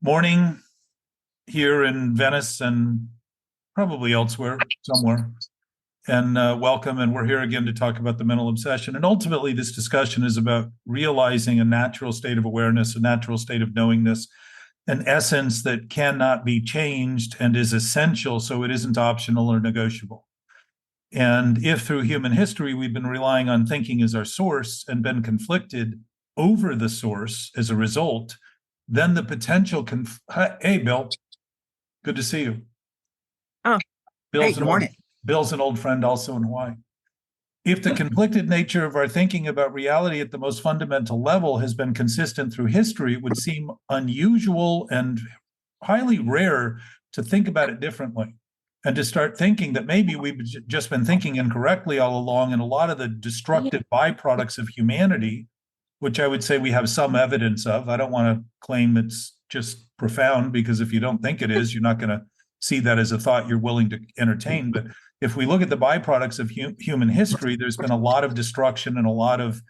Morning here in Venice and probably elsewhere, somewhere. And welcome. And we're here again to talk about the mental obsession. And ultimately, this discussion is about realizing a natural state of awareness, a natural state of knowingness, an essence that cannot be changed and is essential, so it isn't optional or negotiable. And if through human history we've been relying on thinking as our source and been conflicted over the source as a result, then the potential hey, Bill, good to see you. Oh, hey, good morning. Bill's an old friend also in Hawaii. If the conflicted nature of our thinking about reality at the most fundamental level has been consistent through history, it would seem unusual and highly rare to think about it differently and to start thinking that maybe we've just been thinking incorrectly all along, and a lot of the destructive byproducts of humanity, which I would say we have some evidence of. I don't want to claim it's just profound, because if you don't think it is, you're not going to see that as a thought you're willing to entertain. But if we look at the byproducts of human history, there's been a lot of destruction and a lot of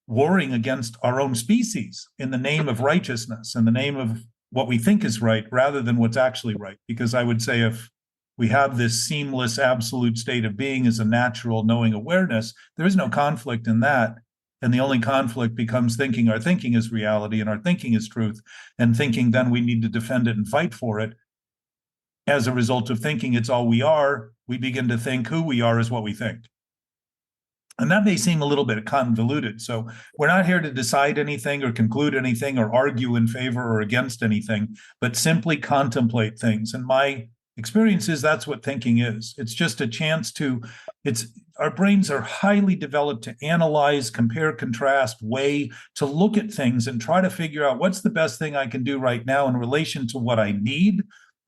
warring against our own species in the name of righteousness, in the name of what we think is right rather than what's actually right. Because I would say if we have this seamless absolute state of being as a natural knowing awareness, there is no conflict in that. And the only conflict becomes thinking our thinking is reality and our thinking is truth. And thinking then we need to defend it and fight for it. As a result of thinking it's all we are, we begin to think who we are is what we think. And that may seem a little bit convoluted. So we're not here to decide anything or conclude anything or argue in favor or against anything, but simply contemplate things. And my experience is that's what thinking is. It's just a chance to, our brains are highly developed to analyze, compare, contrast, weigh, to look at things and try to figure out what's the best thing I can do right now in relation to what I need: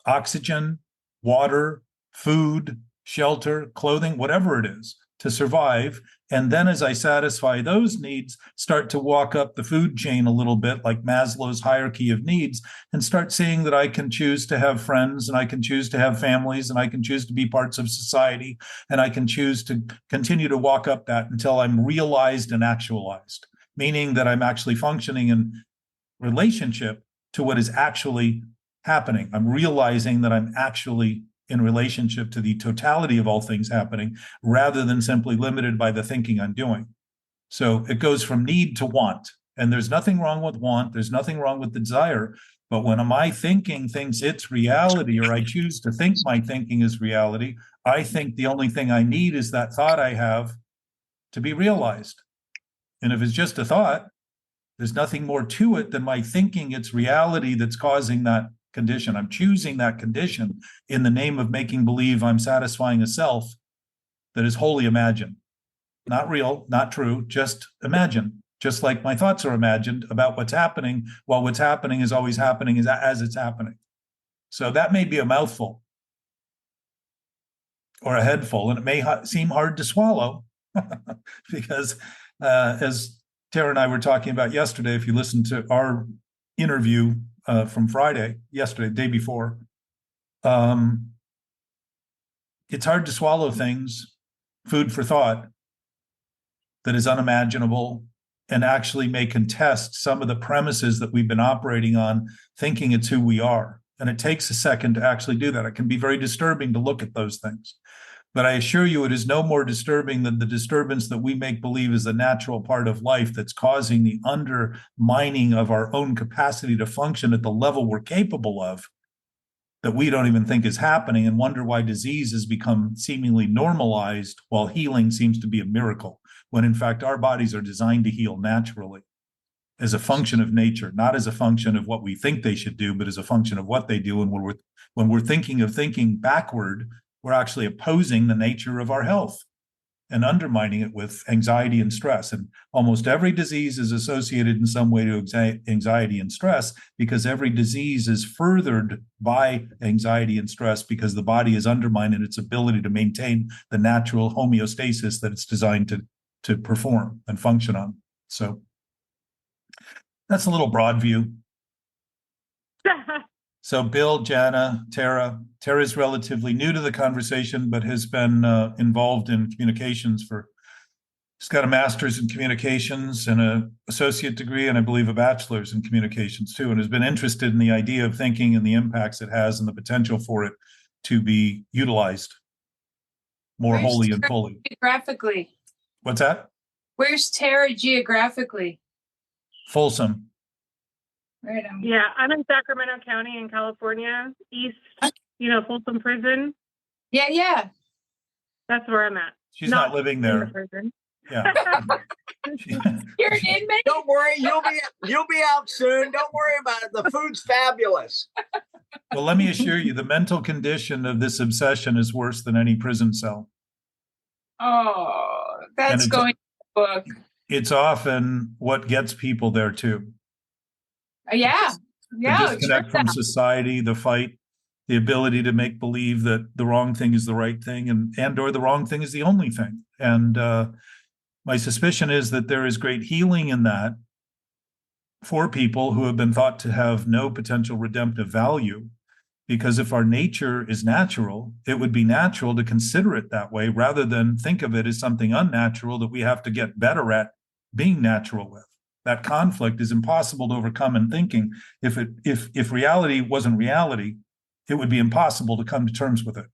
oxygen, water, food, shelter, clothing, whatever it is, to survive. And then as I satisfy those needs, start to walk up the food chain a little bit, like Maslow's hierarchy of needs, and start seeing that I can choose to have friends, and I can choose to have families, and I can choose to be parts of society, and I can choose to continue to walk up that until I'm realized and actualized, meaning that I'm actually functioning in relationship to what is actually happening. I'm realizing that I'm actually in relationship to the totality of all things happening, rather than simply limited by the thinking I'm doing. So it goes from need to want. And there's nothing wrong with want. There's nothing wrong with the desire. But when my thinking thinks it's reality, or I choose to think my thinking is reality, I think the only thing I need is that thought I have to be realized. And if it's just a thought, there's nothing more to it than my thinking it's reality that's causing that condition. I'm choosing that condition in the name of making believe I'm satisfying a self that is wholly imagined. Not real, not true, just imagined. Just like my thoughts are imagined about what's happening, while what's happening is always happening as it's happening. So that may be a mouthful or a headful, and it may seem hard to swallow because as Tara and I were talking about yesterday, if you listen to our interview from Friday, yesterday, day before, it's hard to swallow things, food for thought, that is unimaginable and actually may contest some of the premises that we've been operating on, thinking it's who we are. And it takes a second to actually do that. It can be very disturbing to look at those things. But I assure you, it is no more disturbing than the disturbance that we make believe is a natural part of life that's causing the undermining of our own capacity to function at the level we're capable of, that we don't even think is happening, and wonder why disease has become seemingly normalized while healing seems to be a miracle, when in fact our bodies are designed to heal naturally as a function of nature, not as a function of what we think they should do, but as a function of what they do. And when we're thinking of thinking backward, we're actually opposing the nature of our health and undermining it with anxiety and stress. And almost every disease is associated in some way to anxiety and stress, because every disease is furthered by anxiety and stress, because the body is undermined in its ability to maintain the natural homeostasis that it's designed to perform and function on. So that's a little broad view. So Bill, Jana, Tara's relatively new to the conversation, but has been involved in communications for She's got a master's in communications and an associate degree, and I believe a bachelor's in communications too, and has been interested in the idea of thinking and the impacts it has and the potential for it to be utilized more Where's wholly and Tara fully. geographically? What's that? Where's Tara geographically? Folsom. Right on. Yeah, I'm in Sacramento County in California, east, Folsom Prison. Yeah. That's where I'm at. She's not living in the there. prison. Yeah. You're an inmate? Don't worry, you'll be out soon. Don't worry about it. The food's fabulous. Well, let me assure you, the mental condition of this obsession is worse than any prison cell. Oh, that's going in the book. It's often what gets people there too. Yeah. The disconnect from society, the fight, the ability to make believe that the wrong thing is the right thing and or the wrong thing is the only thing. And my suspicion is that there is great healing in that for people who have been thought to have no potential redemptive value. Because if our nature is natural, it would be natural to consider it that way rather than think of it as something unnatural that we have to get better at being natural with. That conflict is impossible to overcome in thinking. If reality wasn't reality, it would be impossible to come to terms with it.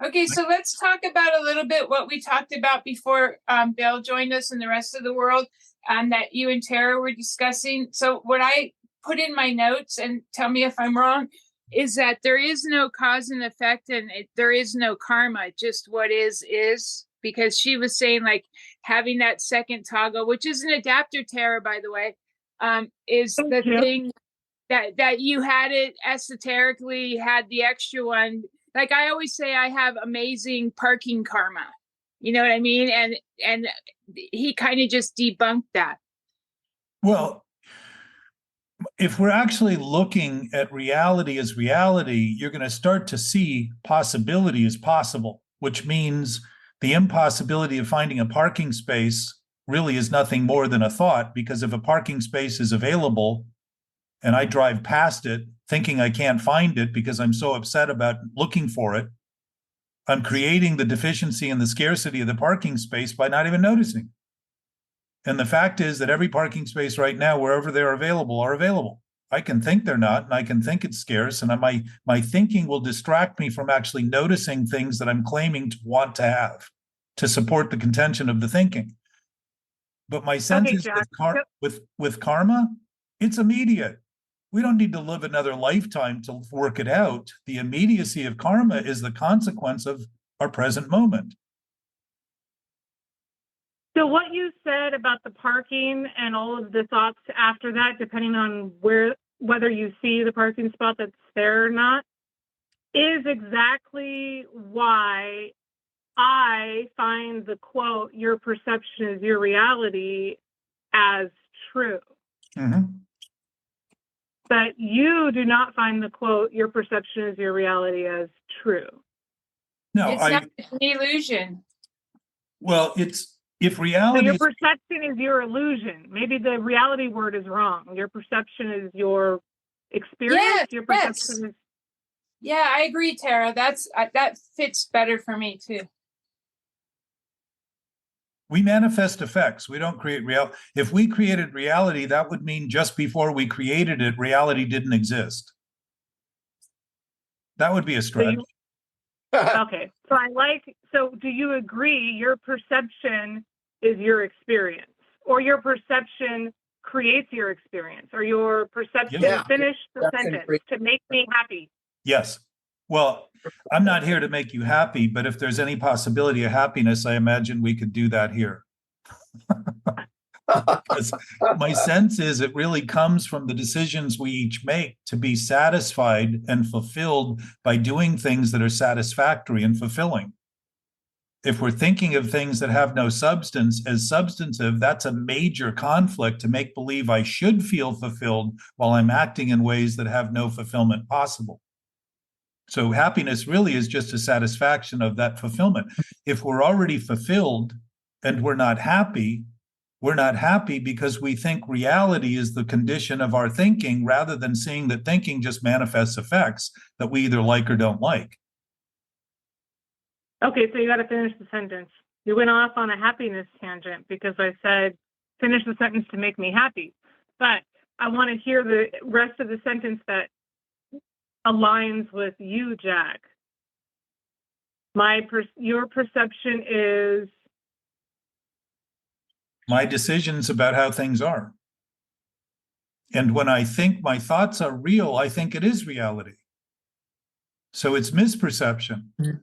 Okay, so let's talk about a little bit what we talked about before Bill joined us and the rest of the world that you and Tara were discussing. So what I put in my notes, and tell me if I'm wrong, is that there is no cause and effect and there is no karma, just what is. Because she was saying like having that second toggle, which is an adapter, Tara, by the way, is the thing that you had it esoterically, had the extra one. Like I always say, I have amazing parking karma. You know what I mean? And he kind of just debunked that. Well, if we're actually looking at reality as reality, you're going to start to see possibility as possible, which means the impossibility of finding a parking space really is nothing more than a thought, because if a parking space is available and I drive past it thinking I can't find it because I'm so upset about looking for it, I'm creating the deficiency and the scarcity of the parking space by not even noticing. And the fact is that every parking space right now, wherever they're available, are available. I can think they're not, and I can think it's scarce, and my thinking will distract me from actually noticing things that I'm claiming to want to have to support the contention of the thinking. But my sense is with karma, it's immediate. We don't need to live another lifetime to work it out. The immediacy of karma is the consequence of our present moment. So what you said about the parking and all of the thoughts after that, depending on whether you see the parking spot that's there or not, is exactly why I find the quote, "Your perception is your reality," as true. Mm-hmm. But you do not find the quote, "Your perception is your reality," as true. No, it's not an illusion. Well, if reality. So your perception is your illusion. Maybe the reality word is wrong. Your perception is your experience. Yes, your perception is. Yeah, I agree, Tara. That fits better for me too. We manifest effects. We don't create reality. If we created reality, that would mean just before we created it, reality didn't exist. That would be a stretch. Okay. So do you agree your perception is your experience, or your perception creates your experience, or your perception finish the sentence to make me happy? Yes. Well, I'm not here to make you happy, but if there's any possibility of happiness, I imagine we could do that here. My sense is it really comes from the decisions we each make to be satisfied and fulfilled by doing things that are satisfactory and fulfilling. If we're thinking of things that have no substance as substantive, that's a major conflict to make believe I should feel fulfilled while I'm acting in ways that have no fulfillment possible. So happiness really is just a satisfaction of that fulfillment. If we're already fulfilled and we're not happy because we think reality is the condition of our thinking rather than seeing that thinking just manifests effects that we either like or don't like. Okay, so you got to finish the sentence. You went off on a happiness tangent because I said, finish the sentence to make me happy. But I want to hear the rest of the sentence that aligns with you, Jack. Your perception is... My decisions about how things are. And when I think my thoughts are real, I think it is reality. So it's misperception. Mm.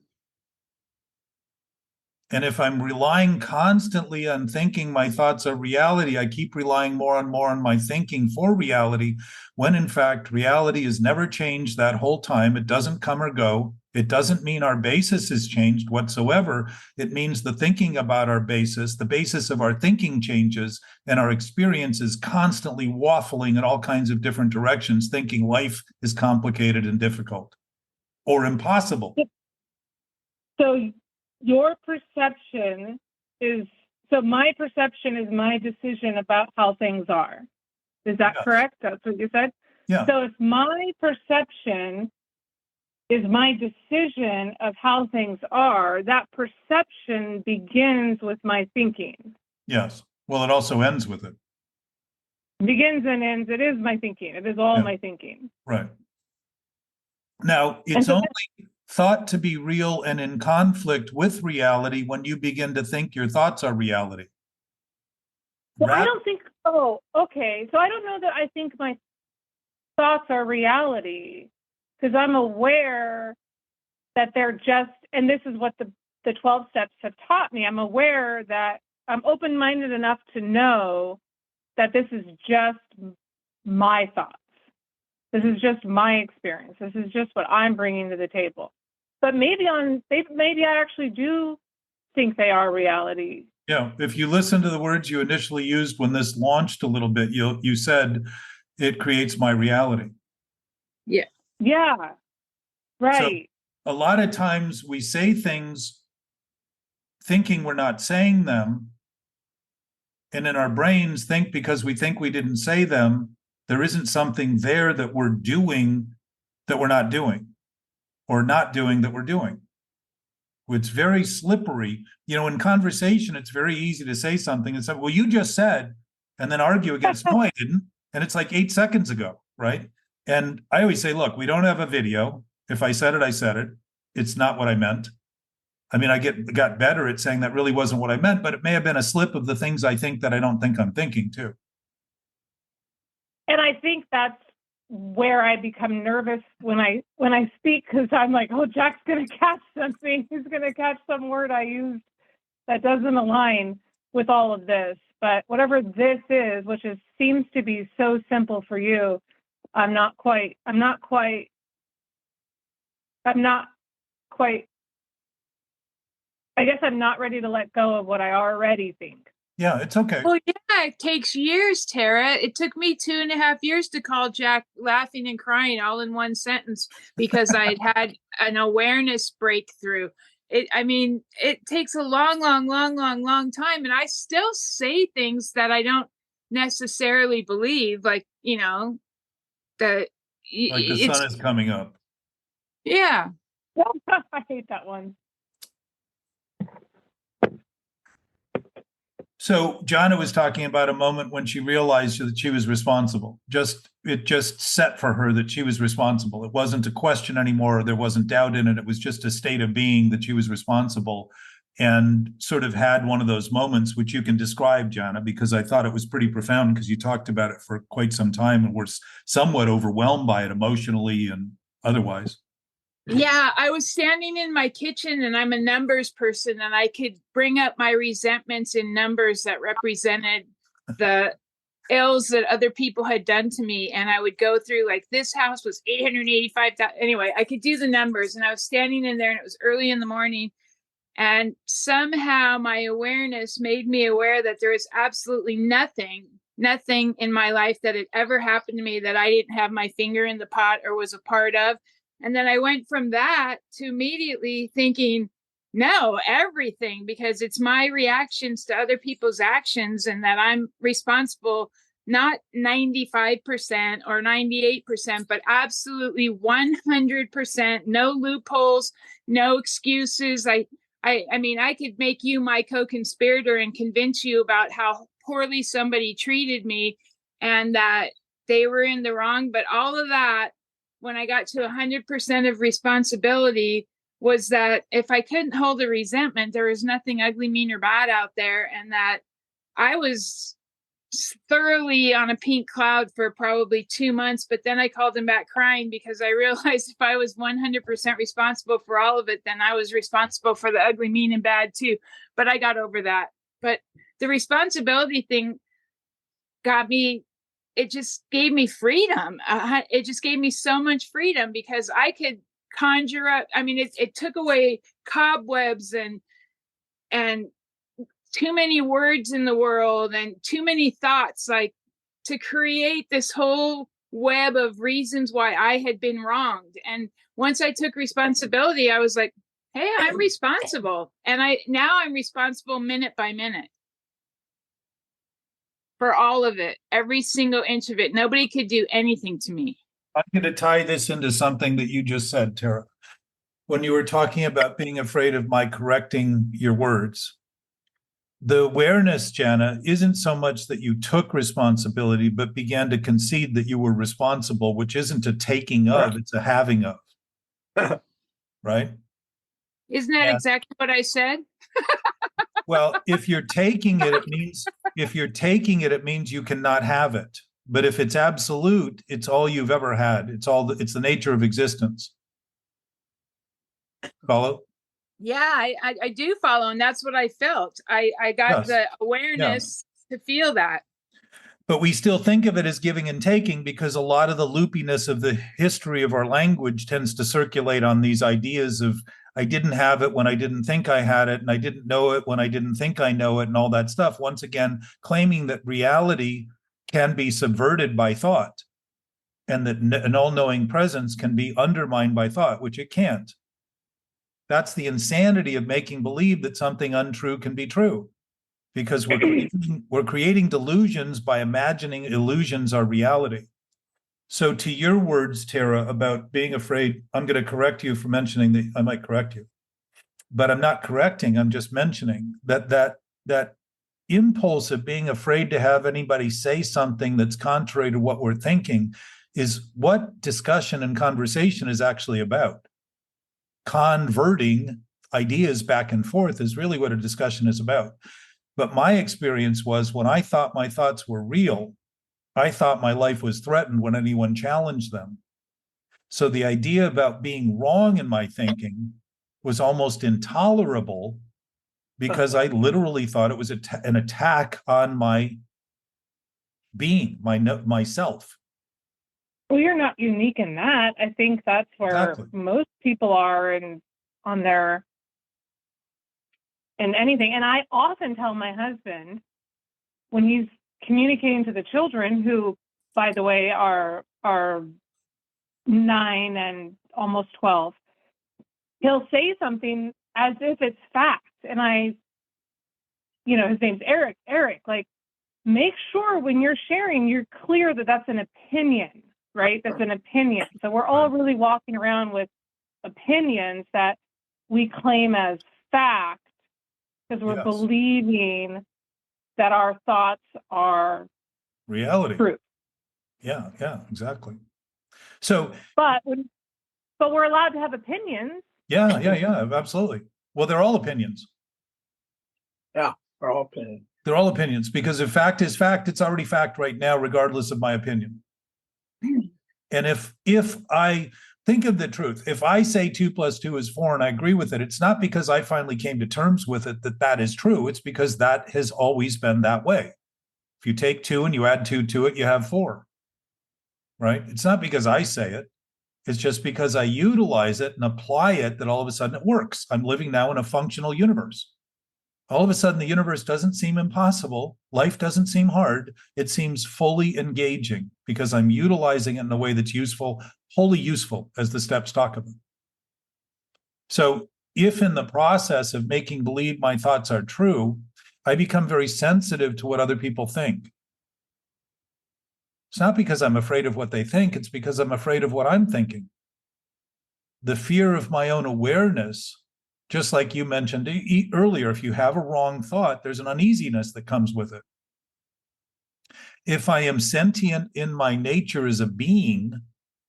And if I'm relying constantly on thinking my thoughts are reality, I keep relying more and more on my thinking for reality, when in fact, reality has never changed that whole time. It doesn't come or go. It doesn't mean our basis has changed whatsoever. It means the thinking about our basis, the basis of our thinking changes, and our experience is constantly waffling in all kinds of different directions, thinking life is complicated and difficult or impossible. So your perception is... So my perception is my decision about how things are. Is that Yes. correct? That's what you said? Yeah. So if my perception is my decision of how things are, that perception begins with my thinking. Yes. Well, it also ends with it. Begins and ends, it is my thinking. It is all Yeah. my thinking. Right. Now, And it's so only thought to be real and in conflict with reality when you begin to think your thoughts are reality. Well, I Rather- don't think... Oh, okay. So I don't know that I think my thoughts are reality, because I'm aware that they're just... And this is what the 12 steps have taught me. I'm aware that I'm open-minded enough to know that this is just my thoughts. This is just my experience. This is just what I'm bringing to the table. But maybe I actually do think they are reality. Yeah, if you listen to the words you initially used when this launched a little bit, you said it creates my reality. Yeah, right. A lot of times we say things thinking we're not saying them, and in our brains think because we think we didn't say them, there isn't something there that we're doing that we're not doing, or not doing that we're doing. It's very slippery. You know, in conversation, it's very easy to say something and say, well, you just said, and then argue against, no, I didn't. And it's like 8 seconds ago, right? And I always say, look, we don't have a video. If I said it, I said it. It's not what I meant. I mean, I got better at saying that really wasn't what I meant, but it may have been a slip of the things I think that I don't think I'm thinking too. And I think that's where I become nervous when I speak, because I'm like, oh, Jack's going to catch something. He's going to catch some word I used that doesn't align with all of this. But whatever this is, which seems to be so simple for you, I'm not quite, I guess I'm not ready to let go of what I already think. Yeah, it's okay. Well, yeah, it takes years, Tara. It took me 2.5 years to call Jack laughing and crying all in one sentence because I'd had an awareness breakthrough. It takes a long time. And I still say things that I don't necessarily believe, like, you know, that Like the sun is coming up. Yeah. I hate that one. So Jana was talking about a moment when she realized that she was responsible. It just set for her that she was responsible. It wasn't a question anymore. There wasn't doubt in it. It was just a state of being that she was responsible, and sort of had one of those moments, which you can describe, Jana, because I thought it was pretty profound because you talked about it for quite some time and were somewhat overwhelmed by it emotionally and otherwise. Yeah, I was standing in my kitchen, and I'm a numbers person, and I could bring up my resentments in numbers that represented the ills that other people had done to me. And I would go through, like, this house was 885,000. Anyway, I could do the numbers, and I was standing in there, and it was early in the morning. And somehow my awareness made me aware that there is absolutely nothing in my life that had ever happened to me that I didn't have my finger in the pot or was a part of. And then I went from that to immediately thinking, no, everything, because it's my reactions to other people's actions, and that I'm responsible, not 95% or 98%, but absolutely 100%, no loopholes, no excuses. I mean, I could make you my co-conspirator and convince you about how poorly somebody treated me and that they were in the wrong. But all of that, when I got to 100% of responsibility, was that if I couldn't hold a resentment, there was nothing ugly, mean, or bad out there. And that I was thoroughly on a pink cloud for probably 2 months, but then I called him back crying because I realized if I was 100% responsible for all of it, then I was responsible for the ugly, mean, and bad too. But I got over that. But the responsibility thing got me, it just gave me freedom. It just gave me so much freedom because I could conjure up. I mean, it took away cobwebs and too many words in the world and too many thoughts, like to create this whole web of reasons why I had been wronged. And once I took responsibility, I was like, hey, I'm responsible. And I'm responsible minute by minute for all of it, every single inch of it. Nobody could do anything to me. I'm going to tie this into something that you just said, Tara. When you were talking about being afraid of my correcting your words, the awareness, Jana, isn't so much that you took responsibility, but began to concede that you were responsible, which isn't a taking of, it's a having of. Right? Isn't that exactly what I said? Well, if you're taking it, it means you cannot have it. But if it's absolute, it's all you've ever had. It's the nature of existence. Follow? Yeah, I do follow, and that's what I felt. I got the awareness to feel that. But we still think of it as giving and taking because a lot of the loopiness of the history of our language tends to circulate on these ideas of I didn't have it when I didn't think I had it, and I didn't know it when I didn't think I know it, and all that stuff. Once again, claiming that reality can be subverted by thought and that an all-knowing presence can be undermined by thought, which it can't. That's the insanity of making believe that something untrue can be true, because we're creating delusions by imagining illusions are reality. So to your words, Tara, about being afraid, I'm going to correct you for mentioning that I might correct you, but I'm not correcting. I'm just mentioning that impulse of being afraid to have anybody say something that's contrary to what we're thinking is what discussion and conversation is actually about. Converting ideas back and forth is really what a discussion is about. But my experience was when I thought my thoughts were real, I thought my life was threatened when anyone challenged them. So the idea about being wrong in my thinking was almost intolerable because I literally thought it was an attack on my being, myself. Well, you're not unique in that. I think that's where most people are in anything. And I often tell my husband when he's communicating to the children, who, by the way, are 9 and almost 12, he'll say something as if it's fact. And his name's Eric. Eric, like, make sure when you're sharing, you're clear that that's an opinion, right? That's an opinion. So we're all really walking around with opinions that we claim as fact because we're believing that our thoughts are reality. True. Yeah, exactly. So, but we're allowed to have opinions. Yeah, absolutely. Well, they're all opinions. Yeah, they're all opinions. They're all opinions because if fact is fact, it's already fact right now, regardless of my opinion. And if I think of the truth, if I say 2 + 2 is 4 and I agree with it, it's not because I finally came to terms with it that is true. It's because that has always been that way. If you take 2 and you add 2 to it, you have 4, right? It's not because I say it. It's just because I utilize it and apply it that all of a sudden it works. I'm living now in a functional universe. All of a sudden, the universe doesn't seem impossible. Life doesn't seem hard. It seems fully engaging because I'm utilizing it in a way that's useful, wholly useful, as the steps talk about. So if in the process of making believe my thoughts are true, I become very sensitive to what other people think. It's not because I'm afraid of what they think. It's because I'm afraid of what I'm thinking. The fear of my own awareness Just like you mentioned earlier, if you have a wrong thought, there's an uneasiness that comes with it. If I am sentient in my nature as a being,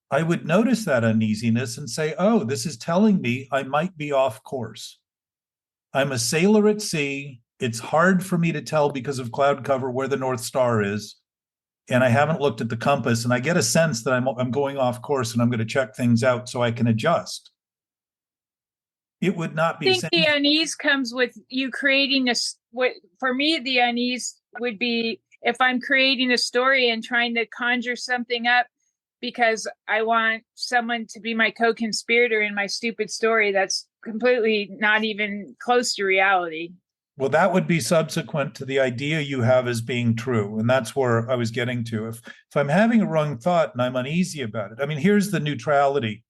I would notice that uneasiness and say, oh, this is telling me I might be off course. I'm a sailor at sea. It's hard for me to tell because of cloud cover where the North Star is. And I haven't looked at the compass, and I get a sense that I'm going off course, and I'm going to check things out so I can adjust. It would not be. I think the unease comes with you creating what for me, the unease would be if I'm creating a story and trying to conjure something up because I want someone to be my co-conspirator in my stupid story that's completely not even close to reality. Well, that would be subsequent to the idea you have as being true. And that's where I was getting to. If I'm having a wrong thought and I'm uneasy about it, I mean, here's the neutrality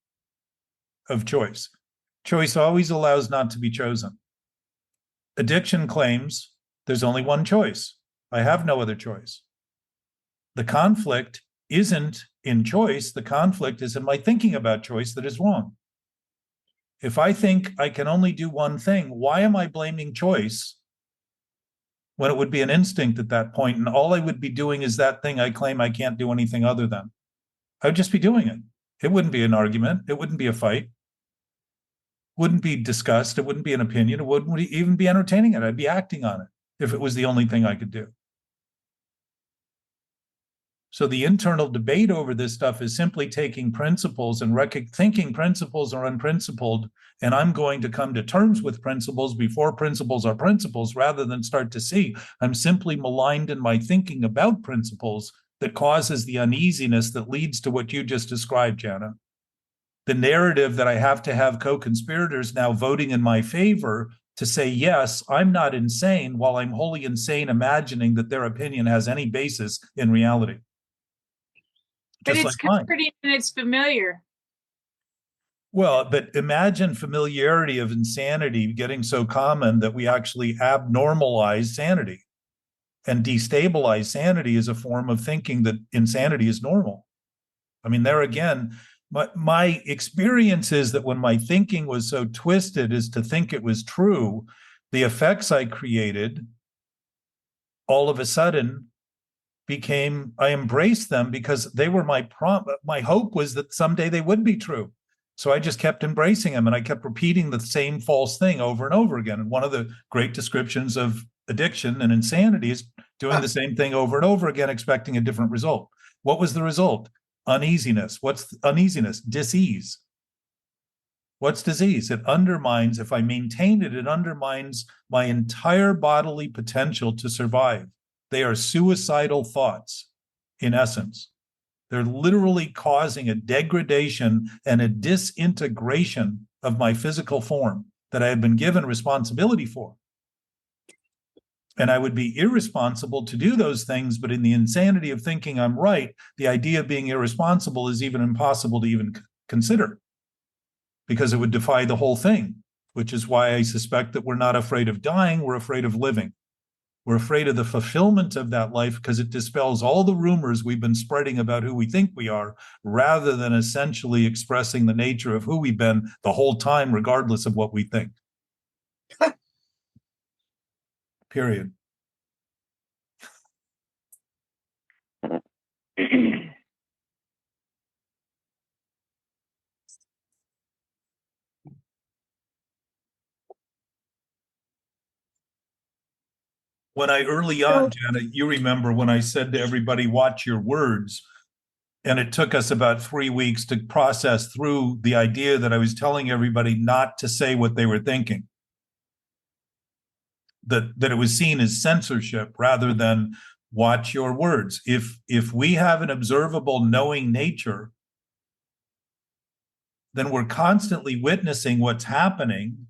of choice. Choice always allows not to be chosen. Addiction claims there's only one choice. I have no other choice. The conflict isn't in choice. The conflict is in my thinking about choice that is wrong. If I think I can only do one thing, why am I blaming choice when it would be an instinct at that point? And all I would be doing is that thing I claim I can't do anything other than. I would just be doing it. It wouldn't be an argument. It wouldn't be a fight. Wouldn't be discussed. It wouldn't be an opinion. It wouldn't even be entertaining it. I'd be acting on it if it was the only thing I could do. So the internal debate over this stuff is simply taking principles and thinking principles are unprincipled, and I'm going to come to terms with principles before principles are principles, rather than start to see I'm simply maligned in my thinking about principles that causes the uneasiness that leads to what you just described, Jana. The narrative that I have to have co-conspirators now voting in my favor to say, yes, I'm not insane, while I'm wholly insane imagining that their opinion has any basis in reality. But it's comforting and it's familiar. Well, but imagine familiarity of insanity getting so common that we actually abnormalize sanity, and destabilize sanity as a form of thinking that insanity is normal. I mean, there again, my experience is that when my thinking was so twisted as to think it was true, the effects I created all of a sudden I embraced them because they were my hope was that someday they would be true. So I just kept embracing them, and I kept repeating the same false thing over and over again. And one of the great descriptions of addiction and insanity is doing the same thing over and over again, expecting a different result. What was the result? Uneasiness. What's uneasiness? Disease. What's disease? It undermines, if I maintain it, it undermines my entire bodily potential to survive. They are suicidal thoughts, in essence. They're literally causing a degradation and a disintegration of my physical form that I had been given responsibility for. And I would be irresponsible to do those things, but in the insanity of thinking I'm right, the idea of being irresponsible is even impossible to even consider, because it would defy the whole thing, which is why I suspect that we're not afraid of dying, we're afraid of living. We're afraid of the fulfillment of that life because it dispels all the rumors we've been spreading about who we think we are, rather than essentially expressing the nature of who we've been the whole time, regardless of what we think. Period. When I early on, Janet, you remember when I said to everybody, watch your words, and it took us about 3 weeks to process through the idea that I was telling everybody not to say what they were thinking. That it was seen as censorship rather than watch your words. If we have an observable knowing nature, then we're constantly witnessing what's happening.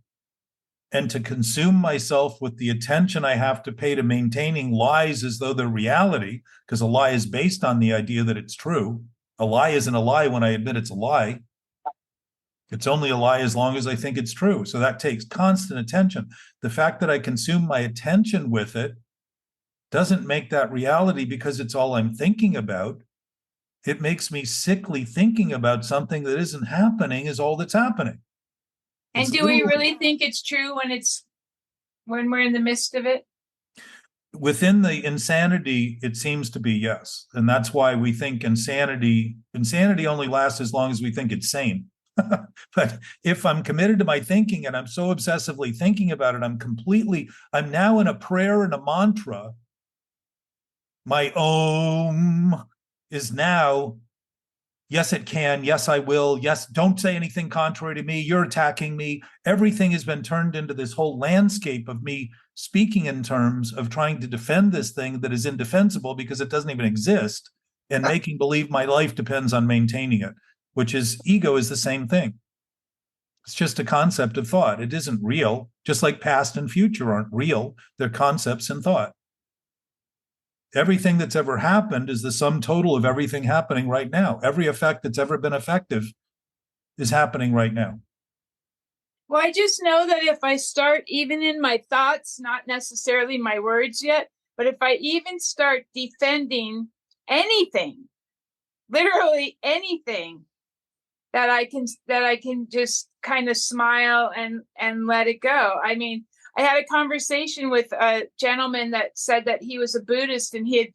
And to consume myself with the attention I have to pay to maintaining lies as though they're reality, because a lie is based on the idea that it's true. A lie isn't a lie when I admit it's a lie. It's only a lie as long as I think it's true. So that takes constant attention. The fact that I consume my attention with it doesn't make that reality because it's all I'm thinking about. It makes me sickly thinking about something that isn't happening is all that's happening. And do we really think it's true when we're in the midst of it? Within the insanity, it seems to be yes. And that's why we think insanity only lasts as long as we think it's sane. But if I'm committed to my thinking and I'm so obsessively thinking about it, I'm now in a prayer and a mantra. My Om is now, yes, it can. Yes, I will. Yes, don't say anything contrary to me. You're attacking me. Everything has been turned into this whole landscape of me speaking in terms of trying to defend this thing that is indefensible because it doesn't even exist, and making believe my life depends on maintaining it, which is ego is the same thing. It's just a concept of thought. It isn't real, just like past and future aren't real. They're concepts in thought. Everything that's ever happened is the sum total of everything happening right now. Every effect that's ever been effective is happening right now. Well, I just know that if I start even in my thoughts, not necessarily my words yet, but if I even start defending anything, literally anything, that I can just kind of smile and let it go. I mean, I had a conversation with a gentleman that said that he was a Buddhist and he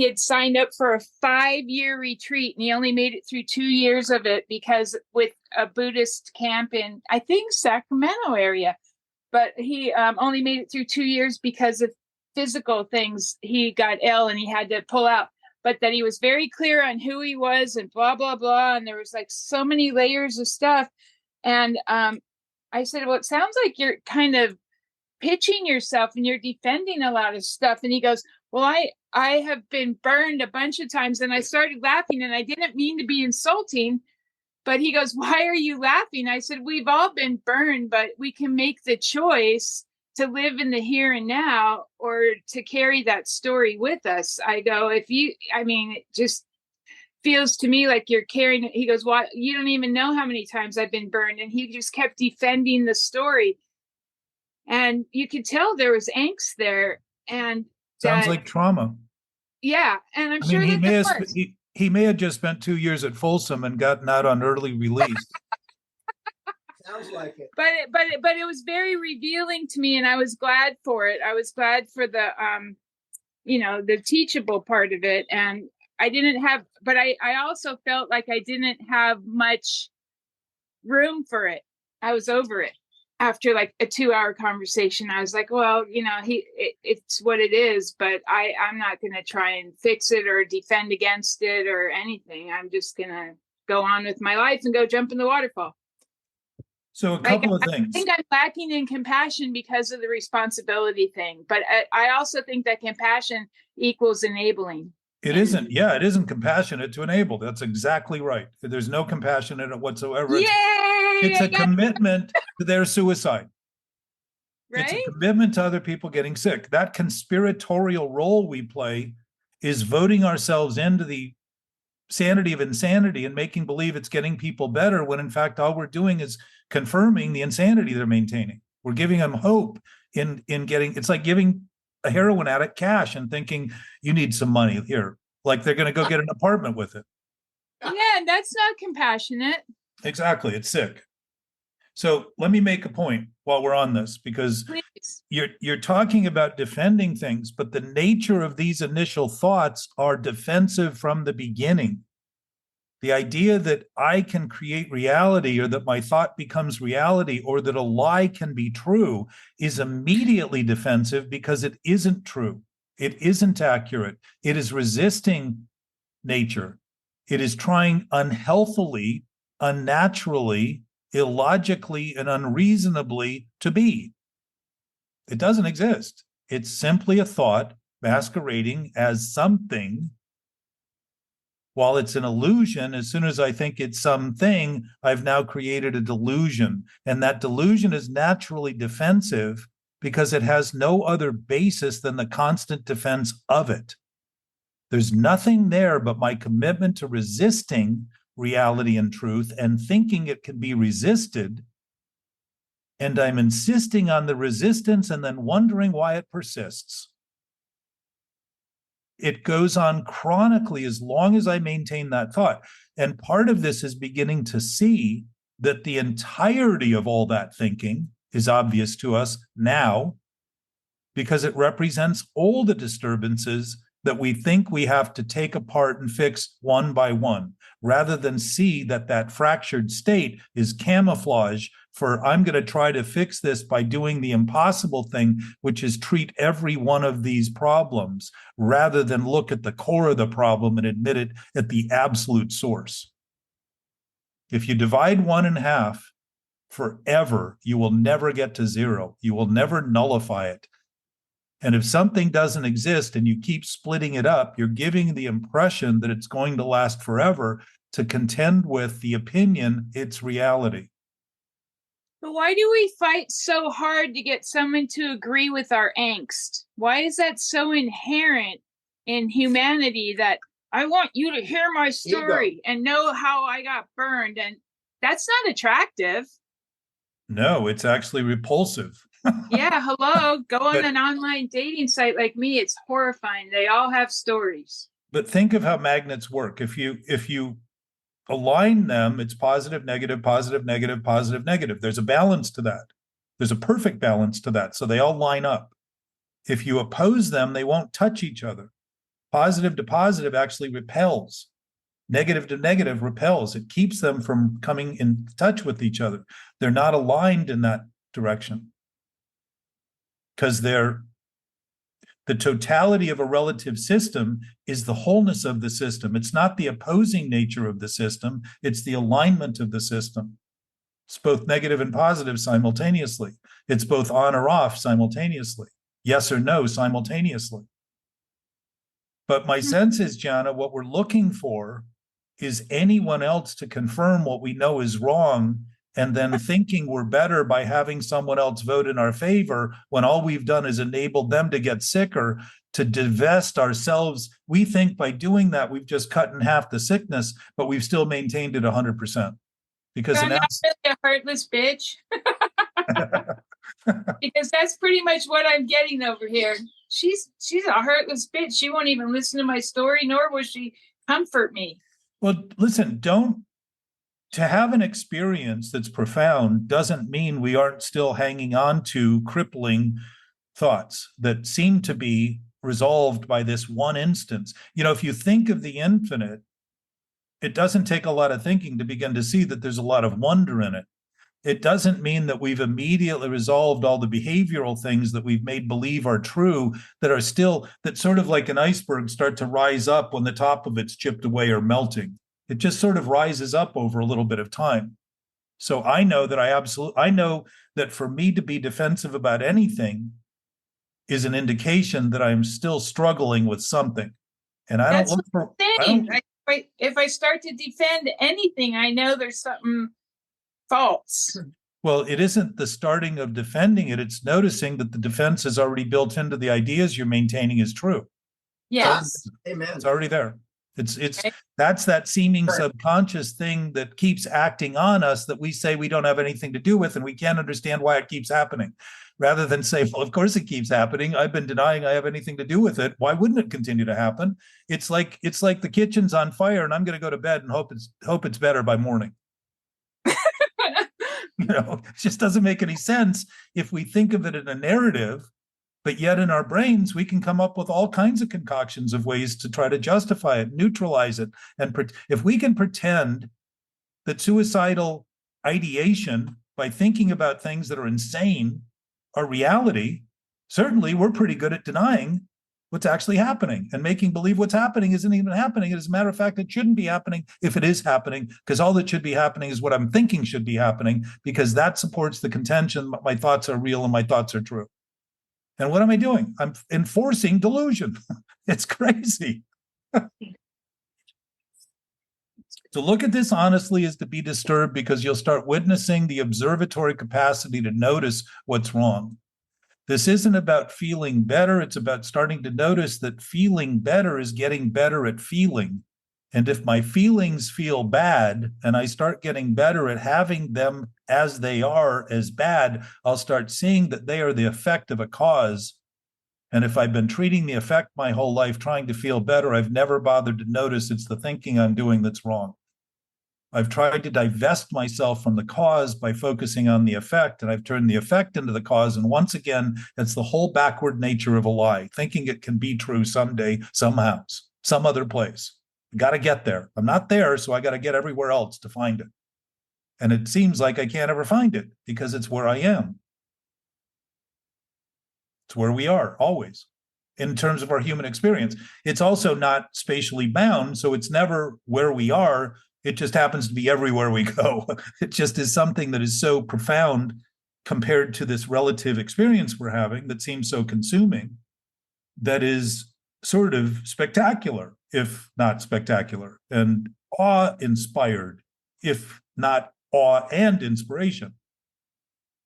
had signed up for a 5-year retreat and he only made it through 2 years of it because with a Buddhist camp in, I think, Sacramento area, but he only made it through 2 years because of physical things. He got ill and he had to pull out, but that he was very clear on who he was and blah, blah, blah. And there was like so many layers of stuff. And I said, well, it sounds like you're kind of pitching yourself and you're defending a lot of stuff. And he goes, well, I have been burned a bunch of times. And I started laughing and I didn't mean to be insulting, but he goes, why are you laughing? I said, we've all been burned, but we can make the choice to live in the here and now or to carry that story with us. I go, it just feels to me like you're carrying it. He goes, well, you don't even know how many times I've been burned. And he just kept defending the story. And you could tell there was angst there. And sounds like trauma. Yeah. And I'm I sure mean, that he may have just spent 2 years at Folsom and gotten out on early release. Sounds like it. But it was very revealing to me, and I was glad for it. I was glad for the the teachable part of it. And I didn't have, but I also felt like I didn't have much room for it. I was over it. After like a 2-hour conversation, I was like, well, it's what it is, but I'm not going to try and fix it or defend against it or anything. I'm just going to go on with my life and go jump in the waterfall. So a couple of things. I think I'm lacking in compassion because of the responsibility thing, but I also think that compassion equals enabling. It isn't. Yeah, it isn't compassionate to enable. That's exactly right. There's no compassion in it whatsoever. It's a commitment to their suicide. Right? It's a commitment to other people getting sick. That conspiratorial role we play is voting ourselves into the sanity of insanity and making believe it's getting people better when in fact all we're doing is confirming the insanity they're maintaining. We're giving them hope in getting, it's like giving a heroin addict cash and thinking you need some money here, like they're going to go get an apartment with it. Yeah, that's not compassionate. Exactly. It's sick. So let me make a point while we're on this, because Please. You're talking about defending things, but the nature of these initial thoughts are defensive from the beginning. The idea that I can create reality or that my thought becomes reality or that a lie can be true is immediately defensive because it isn't true. It isn't accurate. It is resisting nature. It is trying unhealthily, unnaturally, illogically, and unreasonably to be. It doesn't exist. It's simply a thought masquerading as something. While it's an illusion, as soon as I think it's something, I've now created a delusion. And that delusion is naturally defensive because it has no other basis than the constant defense of it. There's nothing there but my commitment to resisting reality and truth and thinking it can be resisted. And I'm insisting on the resistance and then wondering why it persists. It goes on chronically as long as I maintain that thought. And part of this is beginning to see that the entirety of all that thinking is obvious to us now because it represents all the disturbances that we think we have to take apart and fix one by one, rather than see that that fractured state is camouflage for I'm going to try to fix this by doing the impossible thing, which is treat every one of these problems, rather than look at the core of the problem and admit it at the absolute source. If you divide one in half forever, you will never get to zero. You will never nullify it. And if something doesn't exist and you keep splitting it up, you're giving the impression that it's going to last forever to contend with the opinion it's reality. But why do we fight so hard to get someone to agree with our angst? Why is that so inherent in humanity that I want you to hear my story and know how I got burned? And that's not attractive. No, it's actually repulsive. Yeah, hello. Go on an online dating site like me. It's horrifying. They all have stories. But think of how magnets work. If you align them, it's positive, negative, positive, negative, positive, negative. There's a balance to that. There's a perfect balance to that. So they all line up. If you oppose them, they won't touch each other. Positive to positive actually repels. Negative to negative repels. It keeps them from coming in touch with each other. They're not aligned in that direction because the totality of a relative system is the wholeness of the system. It's not the opposing nature of the system. It's the alignment of the system. It's both negative and positive simultaneously. It's both on or off simultaneously. Yes or no simultaneously. But my sense is, Jana, what we're looking for is anyone else to confirm what we know is wrong, and then thinking we're better by having someone else vote in our favor when all we've done is enabled them to get sicker, to divest ourselves. We think by doing that, we've just cut in half the sickness, but we've still maintained it 100%. Because I'm not really a heartless bitch. Because that's pretty much what I'm getting over here. She's a heartless bitch. She won't even listen to my story, nor will she comfort me. Well, listen, to have an experience that's profound doesn't mean we aren't still hanging on to crippling thoughts that seem to be resolved by this one instance. You know, if you think of the infinite, it doesn't take a lot of thinking to begin to see that there's a lot of wonder in it. It doesn't mean that we've immediately resolved all the behavioral things that we've made believe are true that sort of like an iceberg start to rise up when the top of it's chipped away or melting. It just sort of rises up over a little bit of time. So I know that for me to be defensive about anything is an indication that I'm still struggling with something. And I don't look for if I start to defend anything, I know there's something false. Well, it isn't the starting of defending it. It's noticing that the defense is already built into the ideas you're maintaining is true. Yes. Amen. It's already there. That's that seeming subconscious thing that keeps acting on us that we say we don't have anything to do with, and we can't understand why it keeps happening. Rather than say, well, of course it keeps happening. I've been denying I have anything to do with it. Why wouldn't it continue to happen? It's like the kitchen's on fire and I'm going to go to bed and hope it's better by morning. It just doesn't make any sense if we think of it in a narrative, but yet in our brains, we can come up with all kinds of concoctions of ways to try to justify it, neutralize it. And if we can pretend that suicidal ideation by thinking about things that are insane are reality, certainly we're pretty good at denying what's actually happening and making believe what's happening isn't even happening. And as a matter of fact, it shouldn't be happening if it is happening, because all that should be happening is what I'm thinking should be happening, because that supports the contention that my thoughts are real and my thoughts are true. And what am I doing? I'm enforcing delusion. It's crazy. To look at this honestly is to be disturbed, because you'll start witnessing the observatory capacity to notice what's wrong. This isn't about feeling better. It's about starting to notice that feeling better is getting better at feeling. And if my feelings feel bad and I start getting better at having them as they are as bad, I'll start seeing that they are the effect of a cause. And if I've been treating the effect my whole life, trying to feel better, I've never bothered to notice it's the thinking I'm doing that's wrong. I've tried to divest myself from the cause by focusing on the effect, and I've turned the effect into the cause. And once again, it's the whole backward nature of a lie, thinking it can be true someday, somehow, some other place. I got to get there. I'm not there, so I got to get everywhere else to find it. And it seems like I can't ever find it because it's where I am. It's where we are always in terms of our human experience. It's also not spatially bound, so it's never where we are. It just happens to be everywhere we go. It just is something that is so profound compared to this relative experience we're having that seems so consuming, that is sort of spectacular, if not spectacular, and awe-inspired, if not awe and inspiration.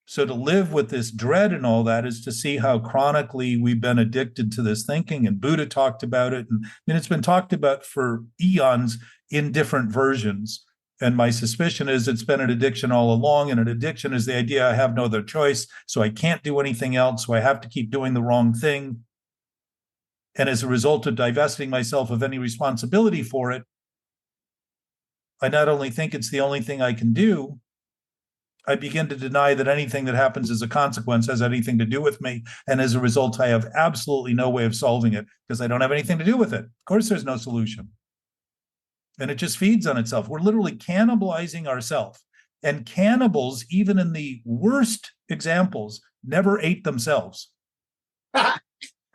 So to live with this dread and all that is to see how chronically we've been addicted to this thinking. And Buddha talked about it. And it's been talked about for eons in different versions. And my suspicion is it's been an addiction all along. And an addiction is the idea I have no other choice, so I can't do anything else, so I have to keep doing the wrong thing. And as a result of divesting myself of any responsibility for it, I not only think it's the only thing I can do, I begin to deny that anything that happens as a consequence has anything to do with me. And as a result, I have absolutely no way of solving it because I don't have anything to do with it. Of course, there's no solution. And it just feeds on itself. We're literally cannibalizing ourselves. And cannibals, even in the worst examples, never ate themselves.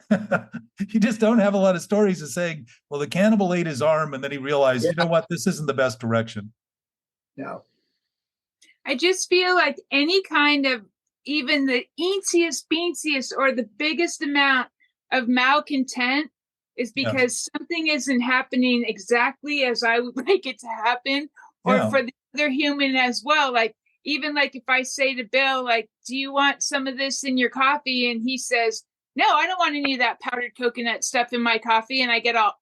You just don't have a lot of stories of saying, well, the cannibal ate his arm and then he realized, you know what, this isn't the best direction. No. I just feel like any kind of, even the eetsiest, beansiest, or the biggest amount of malcontent is because something isn't happening exactly as I would like it to happen, or for the other human as well. Like, even like if I say to Bill, like, do you want some of this in your coffee? And he says, no, I don't want any of that powdered coconut stuff in my coffee. And I get all,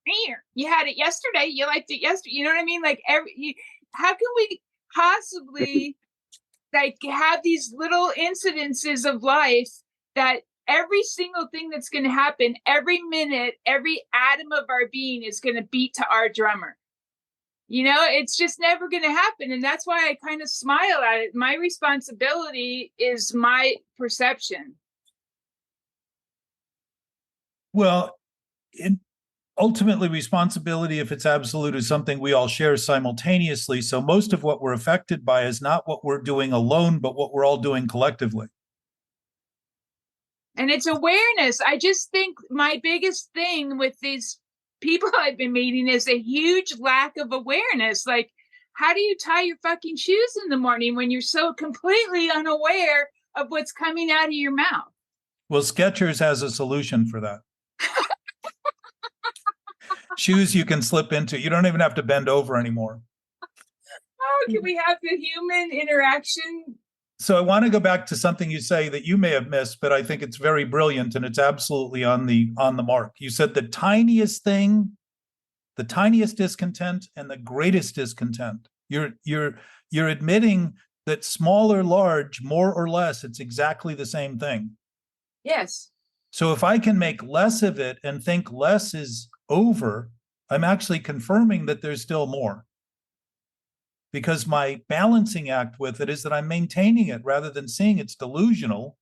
you had it yesterday. You liked it yesterday. You know what I mean? Like, how can we possibly like have these little incidences of life that every single thing that's going to happen every minute, every atom of our being is going to beat to our drummer? You know, it's just never going to happen. And that's why I kind of smile at it. My responsibility is my perception. Well, ultimately, responsibility, if it's absolute, is something we all share simultaneously. So most of what we're affected by is not what we're doing alone, but what we're all doing collectively. And it's awareness. I just think my biggest thing with these people I've been meeting is a huge lack of awareness. Like, how do you tie your fucking shoes in the morning when you're so completely unaware of what's coming out of your mouth? Well, Skechers has a solution for that. Shoes you can slip into. You don't even have to bend over anymore. Oh, can we have the human interaction? So I want to go back to something you say that you may have missed, but I think it's very brilliant and it's absolutely on the mark. You said the tiniest thing, the tiniest discontent, and the greatest discontent. You're admitting that small or large, more or less, it's exactly the same thing. Yes. So if I can make less of it and think less is over, I'm actually confirming that there's still more. Because my balancing act with it is that I'm maintaining it rather than seeing it's delusional.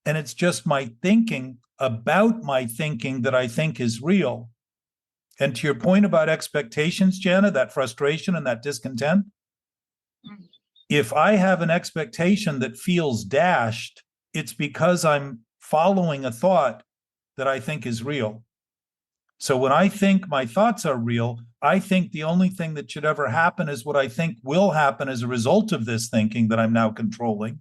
And it's just my thinking about my thinking that I think is real. And to your point about expectations, Jana, that frustration and that discontent, if I have an expectation that feels dashed, it's because I'm following a thought that I think is real. So when I think my thoughts are real, I think the only thing that should ever happen is what I think will happen as a result of this thinking that I'm now controlling,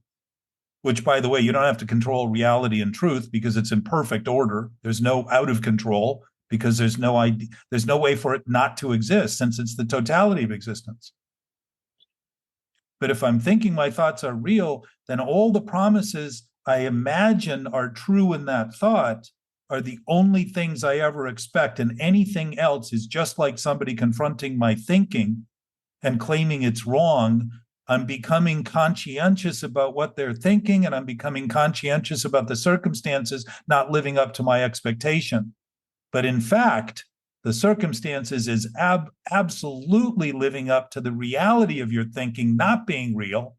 which, by the way, you don't have to control reality and truth because it's in perfect order. There's no out of control because there's no way for it not to exist since it's the totality of existence. But if I'm thinking my thoughts are real, then all the promises I imagine are true in that thought are the only things I ever expect. And anything else is just like somebody confronting my thinking and claiming it's wrong. I'm becoming conscientious about what they're thinking, and I'm becoming conscientious about the circumstances not living up to my expectation. But in fact, The circumstances is absolutely living up to the reality of your thinking not being real,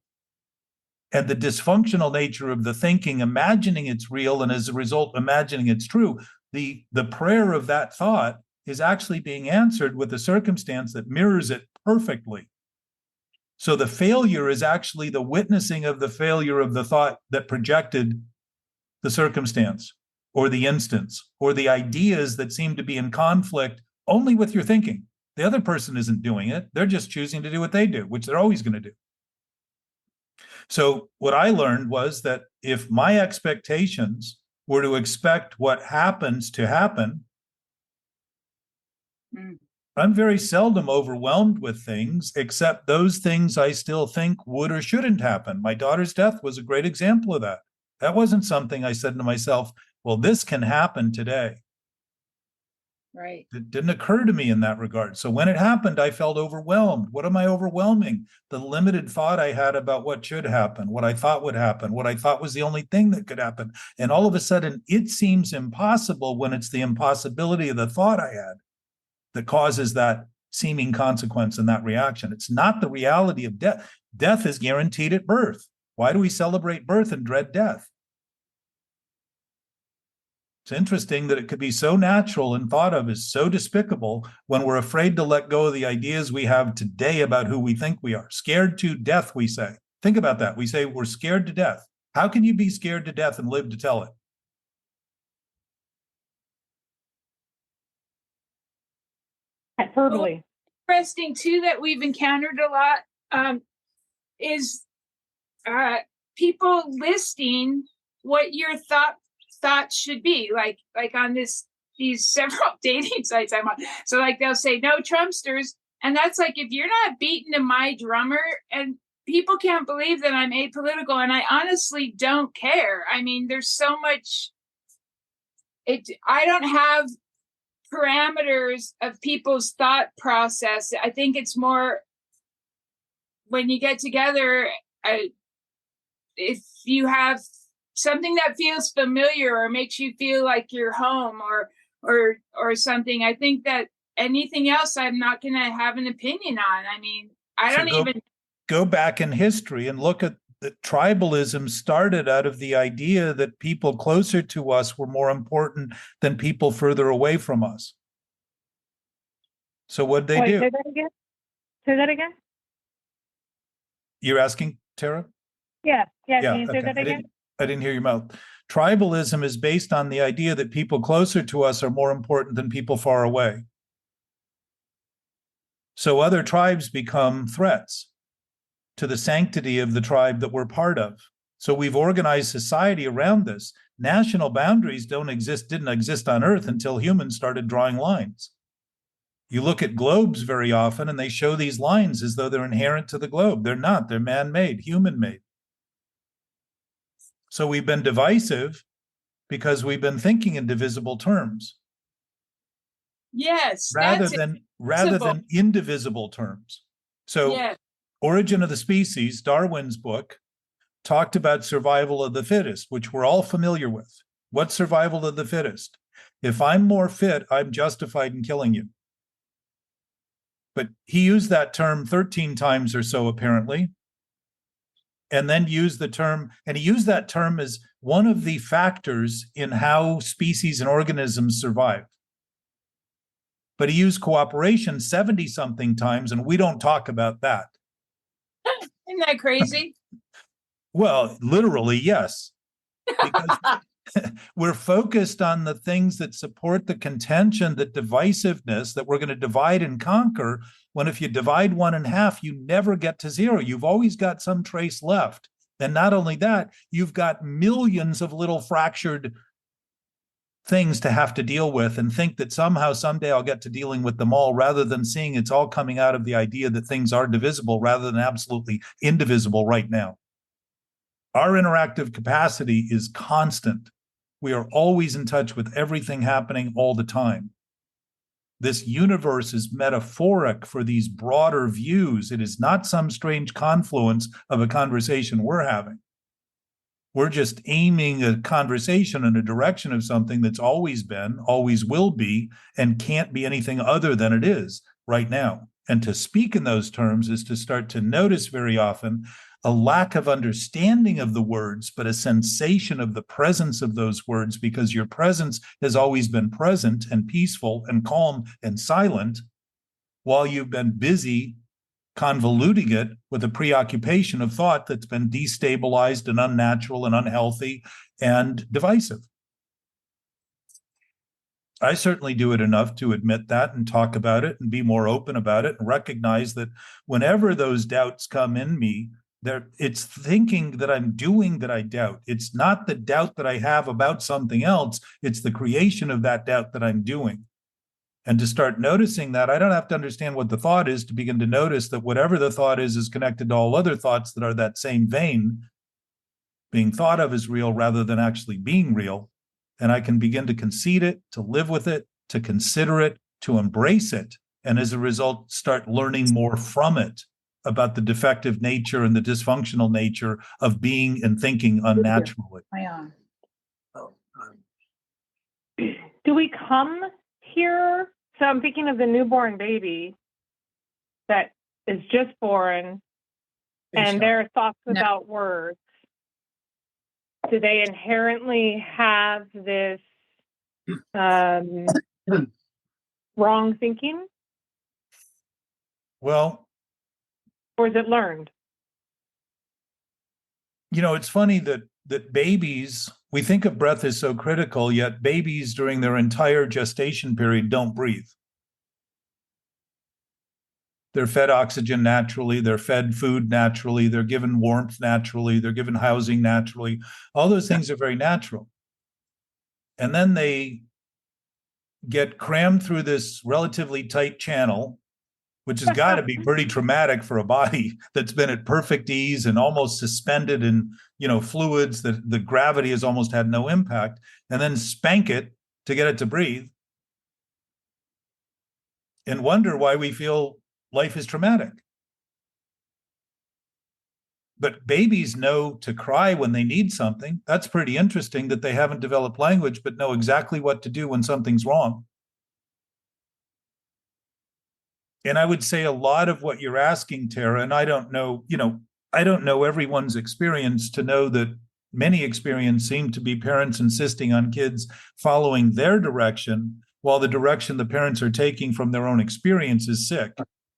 and the dysfunctional nature of the thinking, imagining it's real, and as a result, imagining it's true. The prayer of that thought is actually being answered with a circumstance that mirrors it perfectly. So the failure is actually the witnessing of the failure of the thought that projected the circumstance or the instance or the ideas that seem to be in conflict only with your thinking. The other person isn't doing it. They're just choosing to do what they do, which they're always going to do. So what I learned was that if my expectations were to expect what happens to happen, I'm very seldom overwhelmed with things, except those things I still think would or shouldn't happen. My daughter's death was a great example of that. That wasn't something I said to myself, well, this can happen today. Right. It didn't occur to me in that regard. So when it happened, I felt overwhelmed. What am I overwhelming? The limited thought I had about what should happen, what I thought would happen, what I thought was the only thing that could happen. And all of a sudden, it seems impossible when it's the impossibility of the thought I had that causes that seeming consequence and that reaction. It's not the reality of death. Death is guaranteed at birth. Why do we celebrate birth and dread death? It's interesting that it could be so natural and thought of as so despicable when we're afraid to let go of the ideas we have today about who we think we are. Scared to death, we say. Think about that. We say we're scared to death. How can you be scared to death and live to tell it? Hyperbole. Interesting too that we've encountered a lot is people listing what your thoughts should be, like on these several dating sites I'm on. So like they'll say no Trumpsters, and that's like, if you're not beaten to my drummer, and people can't believe that I'm apolitical, and I honestly don't care. I mean, there's so much. I don't have parameters of people's thought process. I think it's more when you get together, if you have something that feels familiar or makes you feel like you're home or something, I think that anything else I'm not going to have an opinion on. I mean, I don't even go back in history and look at that. Tribalism started out of the idea that people closer to us were more important than people further away from us. So what'd they do? Say that again? Say that again? You're asking, Tara? Yeah. Can you say okay. that again? I didn't hear your mouth. Tribalism is based on the idea that people closer to us are more important than people far away. So other tribes become threats to the sanctity of the tribe that we're part of. So we've organized society around this. National boundaries didn't exist on Earth until humans started drawing lines. You look at globes very often and they show these lines as though they're inherent to the globe. They're not. They're man-made, human-made. So we've been divisive because we've been thinking in divisible terms. Yes, rather than indivisible terms. So yes. Origin of the Species, Darwin's book, talked about survival of the fittest, which we're all familiar with. What's survival of the fittest? If I'm more fit, I'm justified in killing you. But he used that term 13 times or so, apparently, and then used the term, and he used that term as one of the factors in how species and organisms survive. But he used cooperation 70-something times, and we don't talk about that. Isn't that crazy? Well, literally, yes. Because we're focused on the things that support the contention, that divisiveness, that we're going to divide and conquer, when if you divide one in half, you never get to zero. You've always got some trace left. And not only that, you've got millions of little fractured things to have to deal with, and think that somehow, someday I'll get to dealing with them all, rather than seeing it's all coming out of the idea that things are divisible rather than absolutely indivisible right now. Our interactive capacity is constant. We are always in touch with everything happening all the time. This universe is metaphoric for these broader views. It is not some strange confluence of a conversation we're having. We're just aiming a conversation in a direction of something that's always been, always will be, and can't be anything other than it is right now. And to speak in those terms is to start to notice very often a lack of understanding of the words, but a sensation of the presence of those words, because your presence has always been present and peaceful and calm and silent, while you've been busy convoluting it with a preoccupation of thought that's been destabilized and unnatural and unhealthy and divisive. I certainly do it enough to admit that and talk about it and be more open about it and recognize that whenever those doubts come in me, it's thinking that I'm doing that I doubt. It's not the doubt that I have about something else. It's the creation of that doubt that I'm doing. And to start noticing that, I don't have to understand what the thought is to begin to notice that whatever the thought is connected to all other thoughts that are that same vein, being thought of as real rather than actually being real. And I can begin to concede it, to live with it, to consider it, to embrace it. And as a result, start learning more from it about the defective nature and the dysfunctional nature of being and thinking unnaturally. Do we come here? So I'm thinking of the newborn baby that is just born and their thoughts about words. Do they inherently have this wrong thinking? Well, or is it learned? You know, it's funny that babies, we think of breath as so critical, yet babies during their entire gestation period don't breathe. They're fed oxygen naturally, they're fed food naturally, they're given warmth naturally, they're given housing naturally. All those things are very natural. And then they get crammed through this relatively tight channel, which has got to be pretty traumatic for a body that's been at perfect ease and almost suspended in, fluids that the gravity has almost had no impact, and then spank it to get it to breathe and wonder why we feel life is traumatic. But babies know to cry when they need something. That's pretty interesting that they haven't developed language, but know exactly what to do when something's wrong. And I would say a lot of what you're asking, Tara, and I don't know everyone's experience to know that many experiences seem to be parents insisting on kids following their direction, while the direction the parents are taking from their own experience is sick,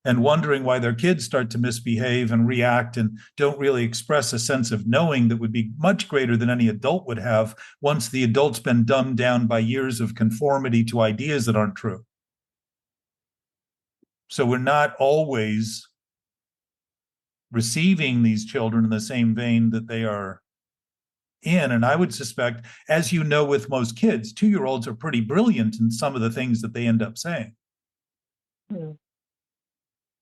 and wondering why their kids start to misbehave and react and don't really express a sense of knowing that would be much greater than any adult would have once the adult's been dumbed down by years of conformity to ideas that aren't true. So we're not always receiving these children in the same vein that they are in. And I would suspect, as you know, with most kids, 2-year-olds are pretty brilliant in some of the things that they end up saying.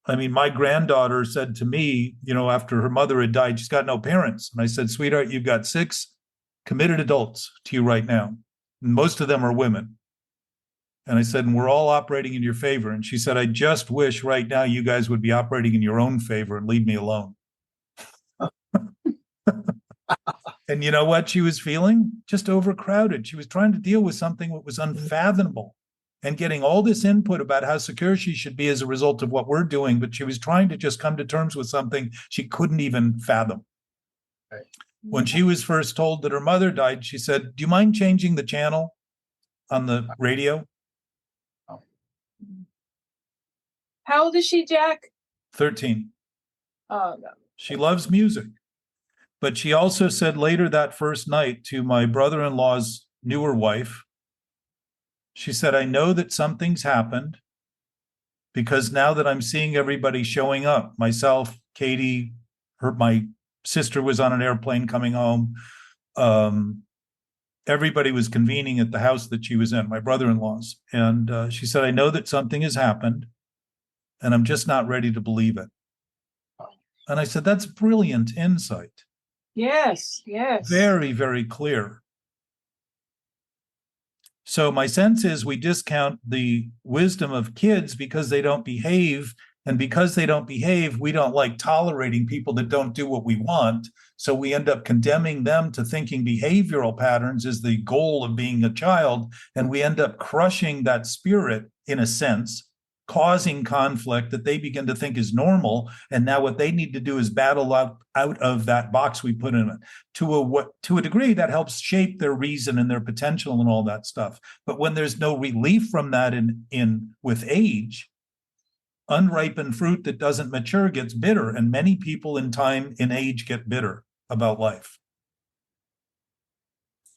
I mean, my granddaughter said to me, after her mother had died, she's got no parents. And I said, sweetheart, you've got 6 committed adults to you right now. And most of them are women. And I said, and we're all operating in your favor. And she said, I just wish right now you guys would be operating in your own favor and leave me alone. And you know what she was feeling? Just overcrowded. She was trying to deal with something that was unfathomable and getting all this input about how secure she should be as a result of what we're doing. But she was trying to just come to terms with something she couldn't even fathom. Right. When she was first told that her mother died, she said, do you mind changing the channel on the radio? How old is she, Jack? 13. Oh, no. She loves music. But she also said later that first night to my brother-in-law's newer wife, she said, I know that something's happened because now that I'm seeing everybody showing up, myself, Katie, my sister was on an airplane coming home. Everybody was convening at the house that she was in, my brother-in-law's. And she said, I know that something has happened and I'm just not ready to believe it. And I said, that's brilliant insight. Yes. Very, very clear. So my sense is we discount the wisdom of kids because they don't behave And because they don't behave, we don't like tolerating people that don't do what we want. So we end up condemning them to thinking behavioral patterns is the goal of being a child. And we end up crushing that spirit in a sense, causing conflict that they begin to think is normal. And now what they need to do is battle out of that box we put in it. To a degree, that helps shape their reason and their potential and all that stuff. But when there's no relief from that in with age, unripened fruit that doesn't mature gets bitter, and many people in age get bitter about life.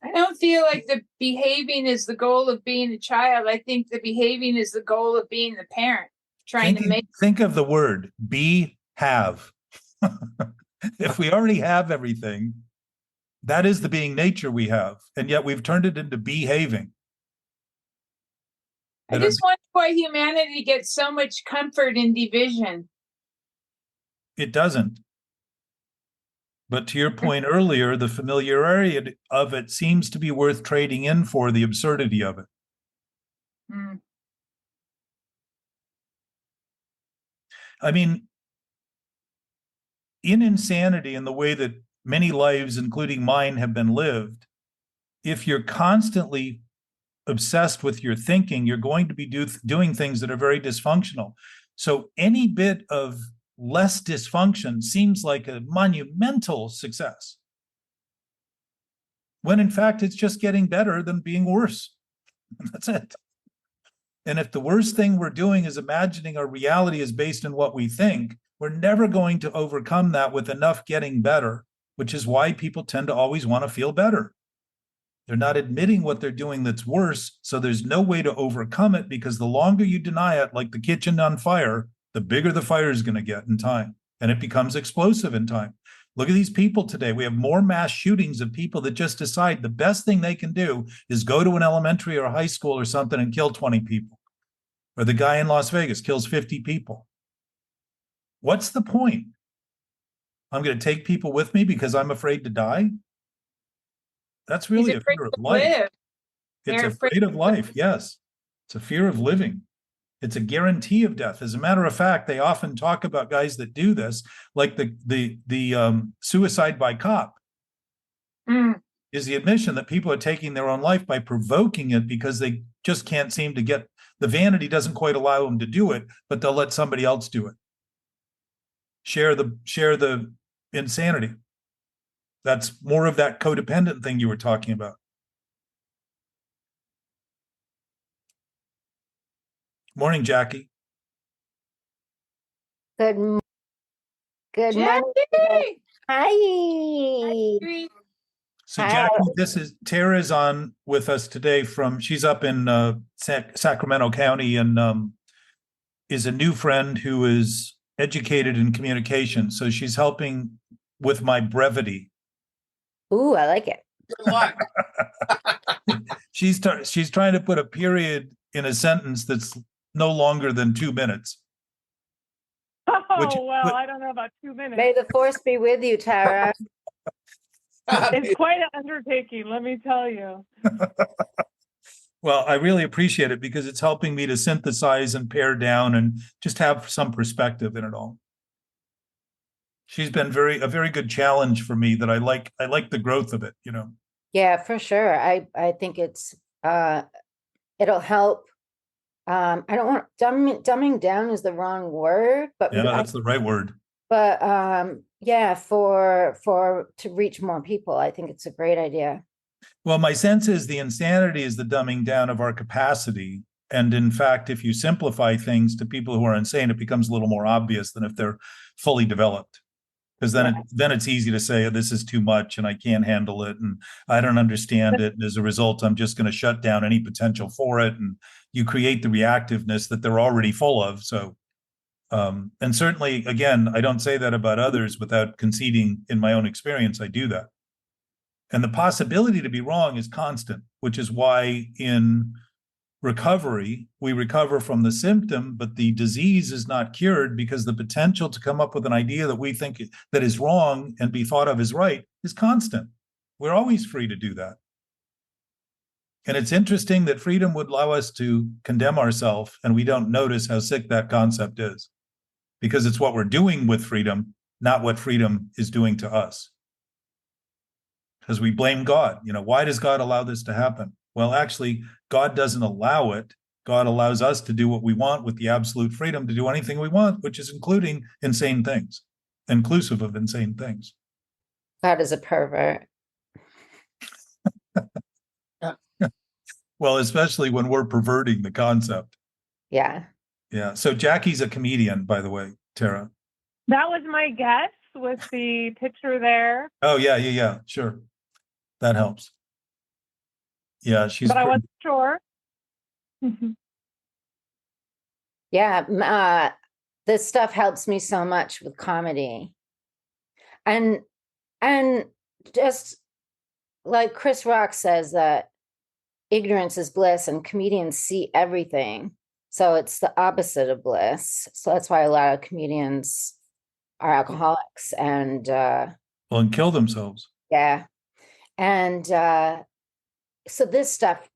I don't feel like the behaving is the goal of being a child. I think the behaving is the goal of being the parent, think of the word have. If we already have everything, that is the being nature we have, and yet we've turned it into behaving. I just wonder why humanity gets so much comfort in division. It doesn't. But to your point earlier, the familiarity of it seems to be worth trading in for the absurdity of it. Mm. I mean, in insanity, in the way that many lives, including mine, have been lived, if you're constantly obsessed with your thinking, you're going to be doing things that are very dysfunctional. So any bit of less dysfunction seems like a monumental success, when in fact it's just getting better than being worse. That's it. And if the worst thing we're doing is imagining our reality is based on what we think, we're never going to overcome that with enough getting better, which is why people tend to always want to feel better. They're not admitting what they're doing that's worse, so there's no way to overcome it, because the longer you deny it, like the kitchen on fire, the bigger the fire is going to get in time, and it becomes explosive in time. Look at these people today. We have more mass shootings of people that just decide the best thing they can do is go to an elementary or a high school or something and kill 20 people. Or the guy in Las Vegas kills 50 people. What's the point? I'm going to take people with me because I'm afraid to die? That's really a fear of life. It's afraid of life, yes. It's a fear of living. It's a guarantee of death. As a matter of fact, they often talk about guys that do this, like the suicide by cop, is the admission that people are taking their own life by provoking it because they just can't seem to get, the vanity doesn't quite allow them to do it, but they'll let somebody else do it. Share the insanity. That's more of that codependent thing you were talking about. Morning, Jackie. Good morning. Hi. So Jackie, Tara's on with us today she's up in Sacramento County, and is a new friend who is educated in communication. So she's helping with my brevity. Ooh, I like it. Good luck. She's trying to put a period in a sentence that's no longer than 2 minutes. Oh, I don't know about 2 minutes. May the force be with you, Tara. It's quite an undertaking, let me tell you. Well, I really appreciate it because it's helping me to synthesize and pare down and just have some perspective in it all. She's been a very good challenge for me that I like the growth of it, you know. Yeah, for sure. I think it's it'll help. I don't want dumbing down is the wrong word, but yeah, that's the right word. But yeah, to reach more people, I think it's a great idea. Well, my sense is the insanity is the dumbing down of our capacity. And in fact, if you simplify things to people who are insane, it becomes a little more obvious than if they're fully developed. Because then it's easy to say, oh, this is too much and I can't handle it and I don't understand it. And as a result, I'm just going to shut down any potential for it. And you create the reactiveness that they're already full of. So, and certainly, again, I don't say that about others without conceding in my own experience, I do that. And the possibility to be wrong is constant, which is why in recovery, we recover from the symptom, but the disease is not cured because the potential to come up with an idea that we think that is wrong and be thought of as right is constant. We're always free to do that. And it's interesting that freedom would allow us to condemn ourselves and we don't notice how sick that concept is. because it's what we're doing with freedom, not what freedom is doing to us. Because we blame God. Why does God allow this to happen? Well, actually, God doesn't allow it. God allows us to do what we want with the absolute freedom to do anything we want, which is including insane things, inclusive of insane things. God is a pervert. Well, especially when we're perverting the concept. Yeah. Yeah. So Jackie's a comedian, by the way, Tara. That was my guess with the picture there. Oh, yeah. Sure. That helps. Yeah, But I wasn't sure. Yeah. This stuff helps me so much with comedy. And just like Chris Rock says that ignorance is bliss, and comedians see everything. So it's the opposite of bliss. So that's why a lot of comedians are alcoholics and kill themselves. Yeah. And so this stuff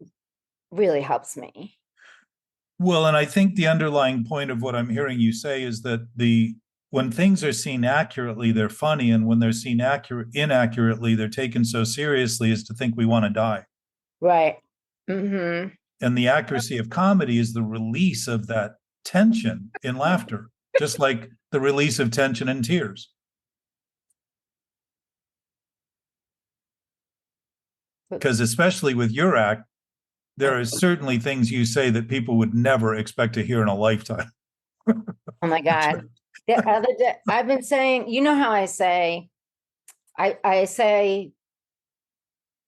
really helps me. Well, and I think the underlying point of what I'm hearing you say is that when things are seen accurately, they're funny, and when they're seen inaccurately, they're taken so seriously as to think we want to die. Right. Mm-hmm. And the accuracy of comedy is the release of that tension in laughter, just like the release of tension in tears. Because especially with your act, there are certainly things you say that people would never expect to hear in a lifetime. Oh my God. The other day, I've been saying, how I say, I say,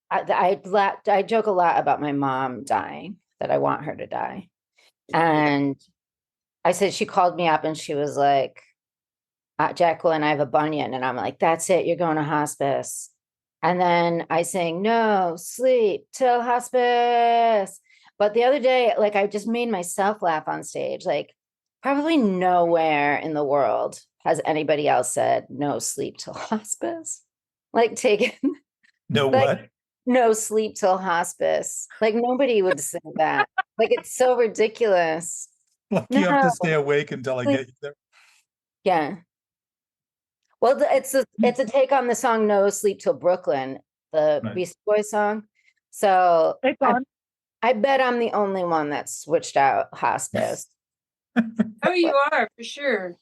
I joke a lot about my mom dying, that I want her to die. And I said, she called me up and she was like, Jacqueline, I have a bunion. And I'm like, that's it. You're going to hospice. And then I sang, no, sleep till hospice. But the other day, like, I just made myself laugh on stage. Like, probably nowhere in the world has anybody else said, no, sleep till hospice. Like, No, like, what? No sleep till hospice. Like, nobody would say that. Like, it's so ridiculous. Like, you have to stay awake until I get you there. Yeah. Well, it's a take on the song "No Sleep Till Brooklyn," the Beastie Boys song. So I bet I'm the only one that switched out hospice. Oh, you are, for sure.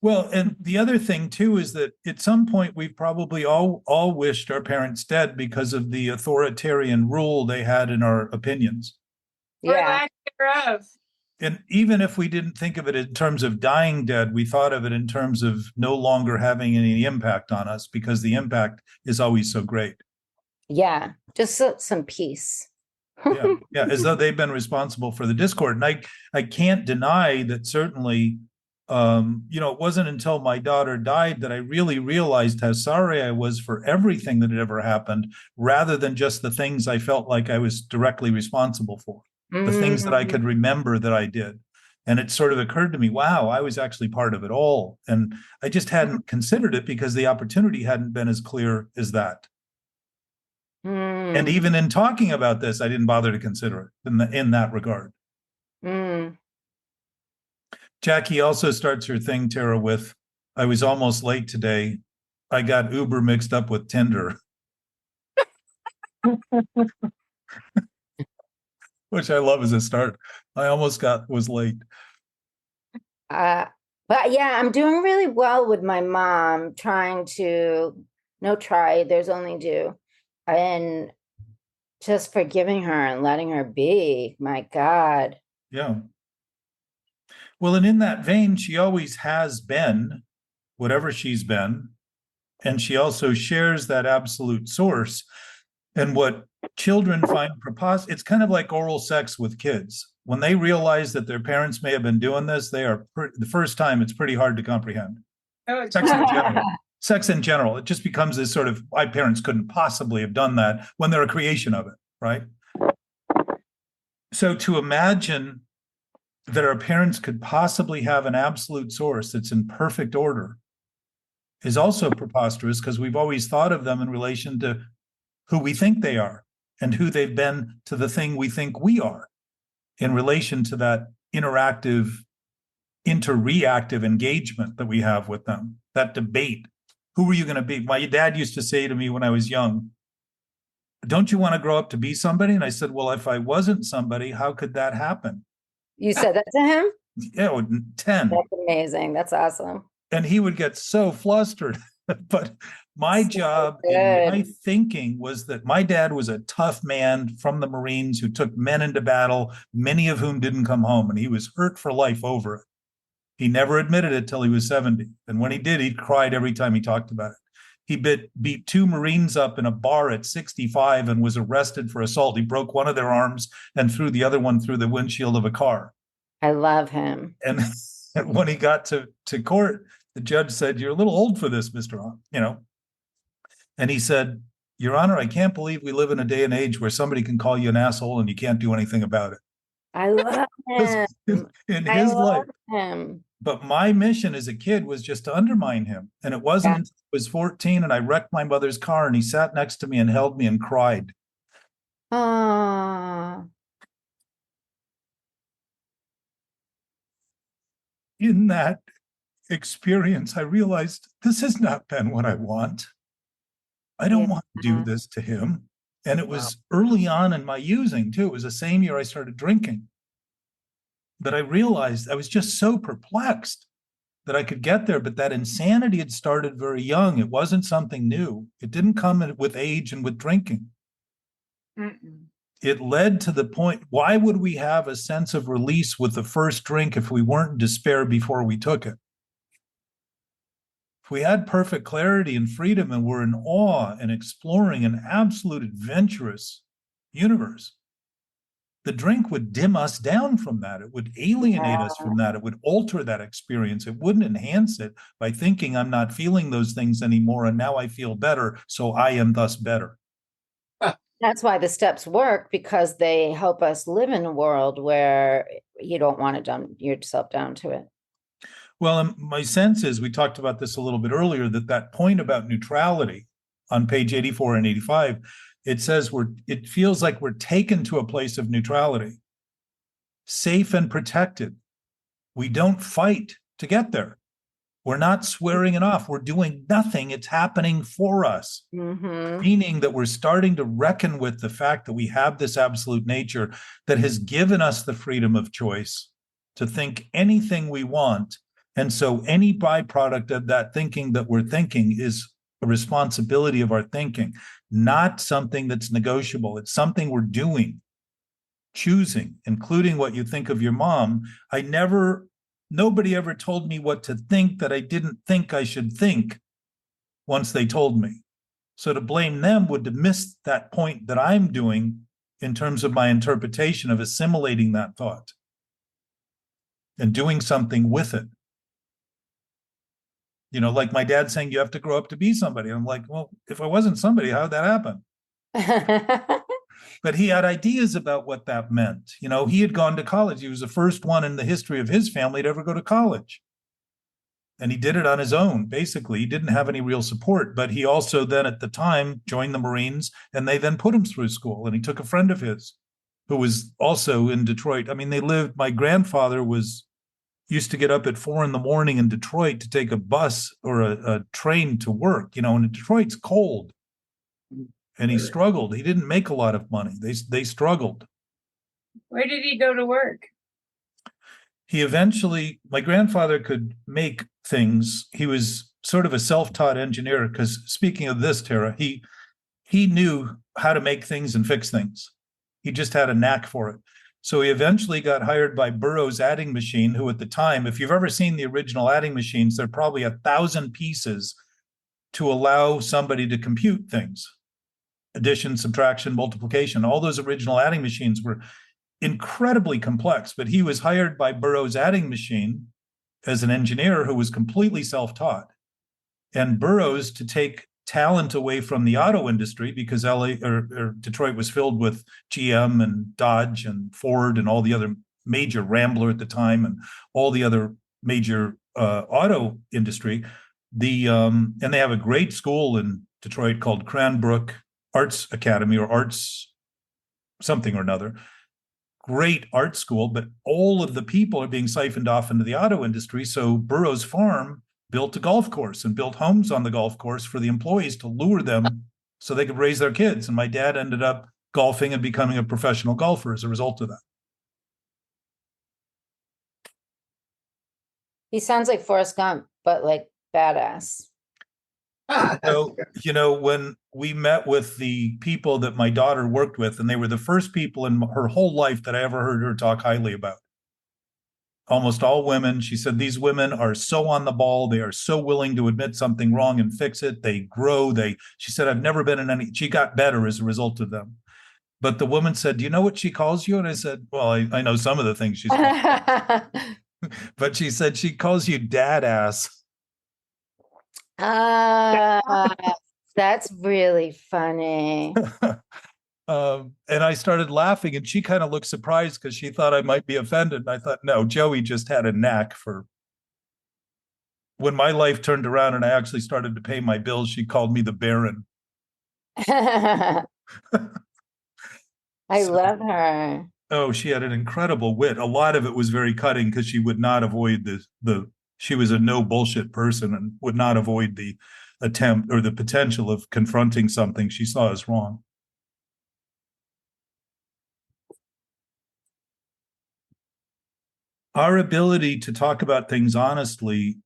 Well, and the other thing too is that at some point we've probably all wished our parents dead because of the authoritarian rule they had in our opinions. Or lack thereof. And even if we didn't think of it in terms of dying dead, we thought of it in terms of no longer having any impact on us because the impact is always so great. Yeah, just some peace. Yeah, as though they've been responsible for the discord. And I can't deny that certainly, it wasn't until my daughter died that I really realized how sorry I was for everything that had ever happened, rather than just the things I felt like I was directly responsible for. The things that I could remember that I did. And it sort of occurred to me, wow, I was actually part of it all. And I just hadn't considered it because the opportunity hadn't been as clear as that. And even in talking about this, I didn't bother to consider it in that regard. Jackie also starts her thing, Tara, with, I was almost late today. I got Uber mixed up with Tinder. Which I love as a start. I almost was late. But yeah, I'm doing really well with my mom, there's only do. And just forgiving her and letting her be. My God. Yeah. Well, and in that vein, she always has been, whatever she's been. And she also shares that absolute source. And what children find preposterous, it's kind of like oral sex with kids. When they realize that their parents may have been doing this, the first time it's pretty hard to comprehend. Oh, Sex in general, it just becomes this sort of, my parents couldn't possibly have done that when they're a creation of it, right? So to imagine that our parents could possibly have an absolute source that's in perfect order is also preposterous, because we've always thought of them in relation to who we think they are and who they've been to the thing we think we are in relation to that interactive inter-reactive engagement that we have with them, that debate. Who are you going to be? My dad used to say to me when I was young, don't you want to grow up to be somebody? And I said, well, if I wasn't somebody, how could that happen? You said that to him? Yeah, 10. That's amazing. That's awesome. And he would get so flustered. But my job and my thinking was that my dad was a tough man from the Marines who took men into battle, many of whom didn't come home, and he was hurt for life over it. He never admitted it till he was 70. And when he did, he cried every time he talked about it. He beat 2 Marines up in a bar at 65 and was arrested for assault. He broke one of their arms and threw the other one through the windshield of a car. I love him. And when he got to court, the judge said, you're a little old for this, Mr. And he said, Your Honor, I can't believe we live in a day and age where somebody can call you an asshole and you can't do anything about it. I love him. In his life. Him. But my mission as a kid was just to undermine him. And it wasn't until I was 14 and I wrecked my mother's car and he sat next to me and held me and cried. Aww. In that experience, I realized this has not been what I want. I don't want to do this to him. And it was early on in my using too. It was the same year I started drinking. But I realized I was just so perplexed that I could get there. But that insanity had started very young. It wasn't something new. It didn't come with age and with drinking. It led to the point, why would we have a sense of release with the first drink if we weren't in despair before we took it? If we had perfect clarity and freedom and were in awe and exploring an absolute adventurous universe, the drink would dim us down from that. It would alienate us from that. It would alter that experience. It wouldn't enhance it by thinking I'm not feeling those things anymore and now I feel better, so I am thus better. That's why the steps work, because they help us live in a world where you don't want to dumb yourself down to it. Well, my sense is, we talked about this a little bit earlier, that point about neutrality on page 84 and 85, it says it feels like we're taken to a place of neutrality, safe and protected. We don't fight to get there. We're not swearing it off. We're doing nothing. It's happening for us, meaning that we're starting to reckon with the fact that we have this absolute nature that has given us the freedom of choice to think anything we want. And so any byproduct of that thinking that we're thinking is a responsibility of our thinking, not something that's negotiable. It's something we're doing, choosing, including what you think of your mom. Nobody ever told me what to think that I didn't think I should think once they told me. So to blame them would miss that point that I'm doing in terms of my interpretation of assimilating that thought and doing something with it. Like my dad saying, you have to grow up to be somebody. I'm like, well, if I wasn't somebody, how'd that happen? But he had ideas about what that meant. He had gone to college. He was the first one in the history of his family to ever go to college. And he did it on his own, basically. He didn't have any real support. But he also then at the time joined the Marines, and they then put him through school. And he took a friend of his who was also in Detroit. I mean, my grandfather used to get up at 4 a.m. in Detroit to take a bus or a train to work, and Detroit's cold. And he struggled. He didn't make a lot of money. They struggled. Where did he go to work? My grandfather could make things. He was sort of a self-taught engineer, because speaking of this, Tara, he knew how to make things and fix things. He just had a knack for it. So he eventually got hired by Burroughs Adding Machine, who at the time, if you've ever seen the original adding machines, they're probably 1,000 pieces to allow somebody to compute things. Addition, subtraction, multiplication, all those original adding machines were incredibly complex, but he was hired by Burroughs Adding Machine as an engineer who was completely self-taught. And Burroughs, to take talent away from the auto industry, because Detroit was filled with GM and Dodge and Ford and all the other major, Rambler at the time, and all the other major auto industry. And they have a great school in Detroit called Cranbrook Arts Academy, or Arts something or another. great art school, but all of the people are being siphoned off into the auto industry. So Burroughs Farm built a golf course and built homes on the golf course for the employees to lure them so they could raise their kids. And my dad ended up golfing and becoming a professional golfer as a result of that. He sounds like Forrest Gump, but like badass. So, when we met with the people that my daughter worked with, and they were the first people in her whole life that I ever heard her talk highly about. Almost all women. She said, these women are so on the ball. They are so willing to admit something wrong and fix it. They grow. She said, I've never been in any, she got better as a result of them. But the woman said, do you know what she calls you? And I said, well, I know some of the things she's called. But she said, she calls you dad ass. That's really funny. And I started laughing, and she kind of looked surprised because she thought I might be offended. And I thought, no, Joey just had a knack for. When my life turned around and I actually started to pay my bills, she called me the Baron. I love her. Oh, she had an incredible wit. A lot of it was very cutting because she would not avoid she was a no bullshit person and would not avoid the attempt or the potential of confronting something she saw as wrong. Our ability to talk about things honestly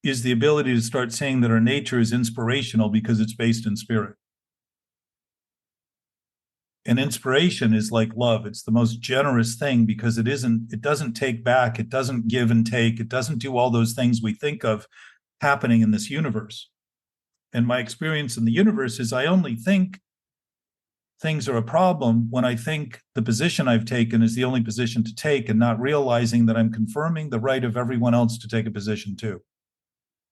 is the ability to start saying that our nature is inspirational because it's based in spirit. And inspiration is like love. It's the most generous thing because it doesn't take back. It doesn't give and take. It doesn't do all those things we think of happening in this universe. And my experience in the universe is I only think things are a problem when I think the position I've taken is the only position to take, and not realizing that I'm confirming the right of everyone else to take a position too.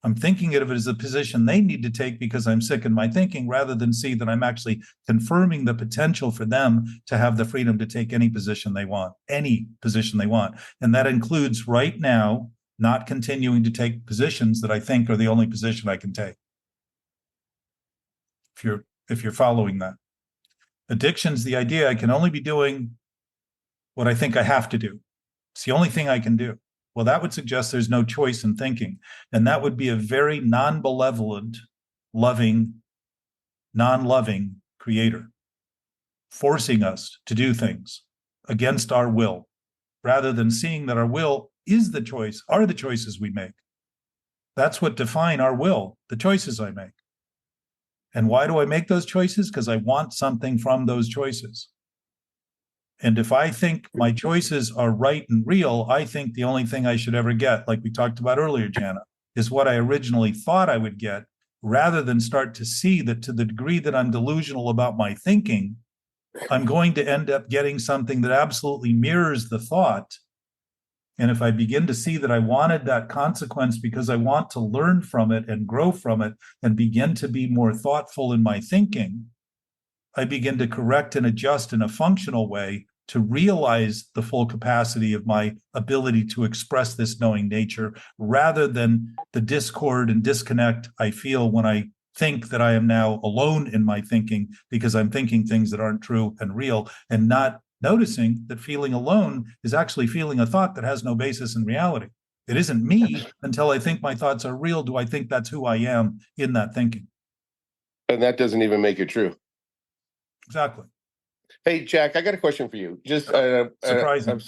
I'm thinking of it as a position they need to take because I'm sick in my thinking, rather than see that I'm actually confirming the potential for them to have the freedom to take any position they want. And that includes right now not continuing to take positions that I think are the only position I can take. If you're following that. Addiction's the idea I can only be doing what I think I have to do. It's the only thing I can do. Well, that would suggest there's no choice in thinking. And that would be a very non-benevolent, non-loving creator, forcing us to do things against our will, rather than seeing that our will is the choice, are the choices we make. That's what define our will, the choices I make. And why do I make those choices? Because I want something from those choices. And if I think my choices are right and real, I think the only thing I should ever get, like we talked about earlier, Jana, is what I originally thought I would get, rather than start to see that to the degree that I'm delusional about my thinking, I'm going to end up getting something that absolutely mirrors the thought. And if I begin to see that I wanted that consequence because I want to learn from it and grow from it and begin to be more thoughtful in my thinking, I begin to correct and adjust in a functional way to realize the full capacity of my ability to express this knowing nature, rather than the discord and disconnect I feel when I think that I am now alone in my thinking because I'm thinking things that aren't true and real, and not noticing that feeling alone is actually feeling a thought that has no basis in reality. It isn't me until I think my thoughts are real. Do I think that's who I am in that thinking? And that doesn't even make it true. Exactly. Hey, Jack, I got a question for you. Just surprising.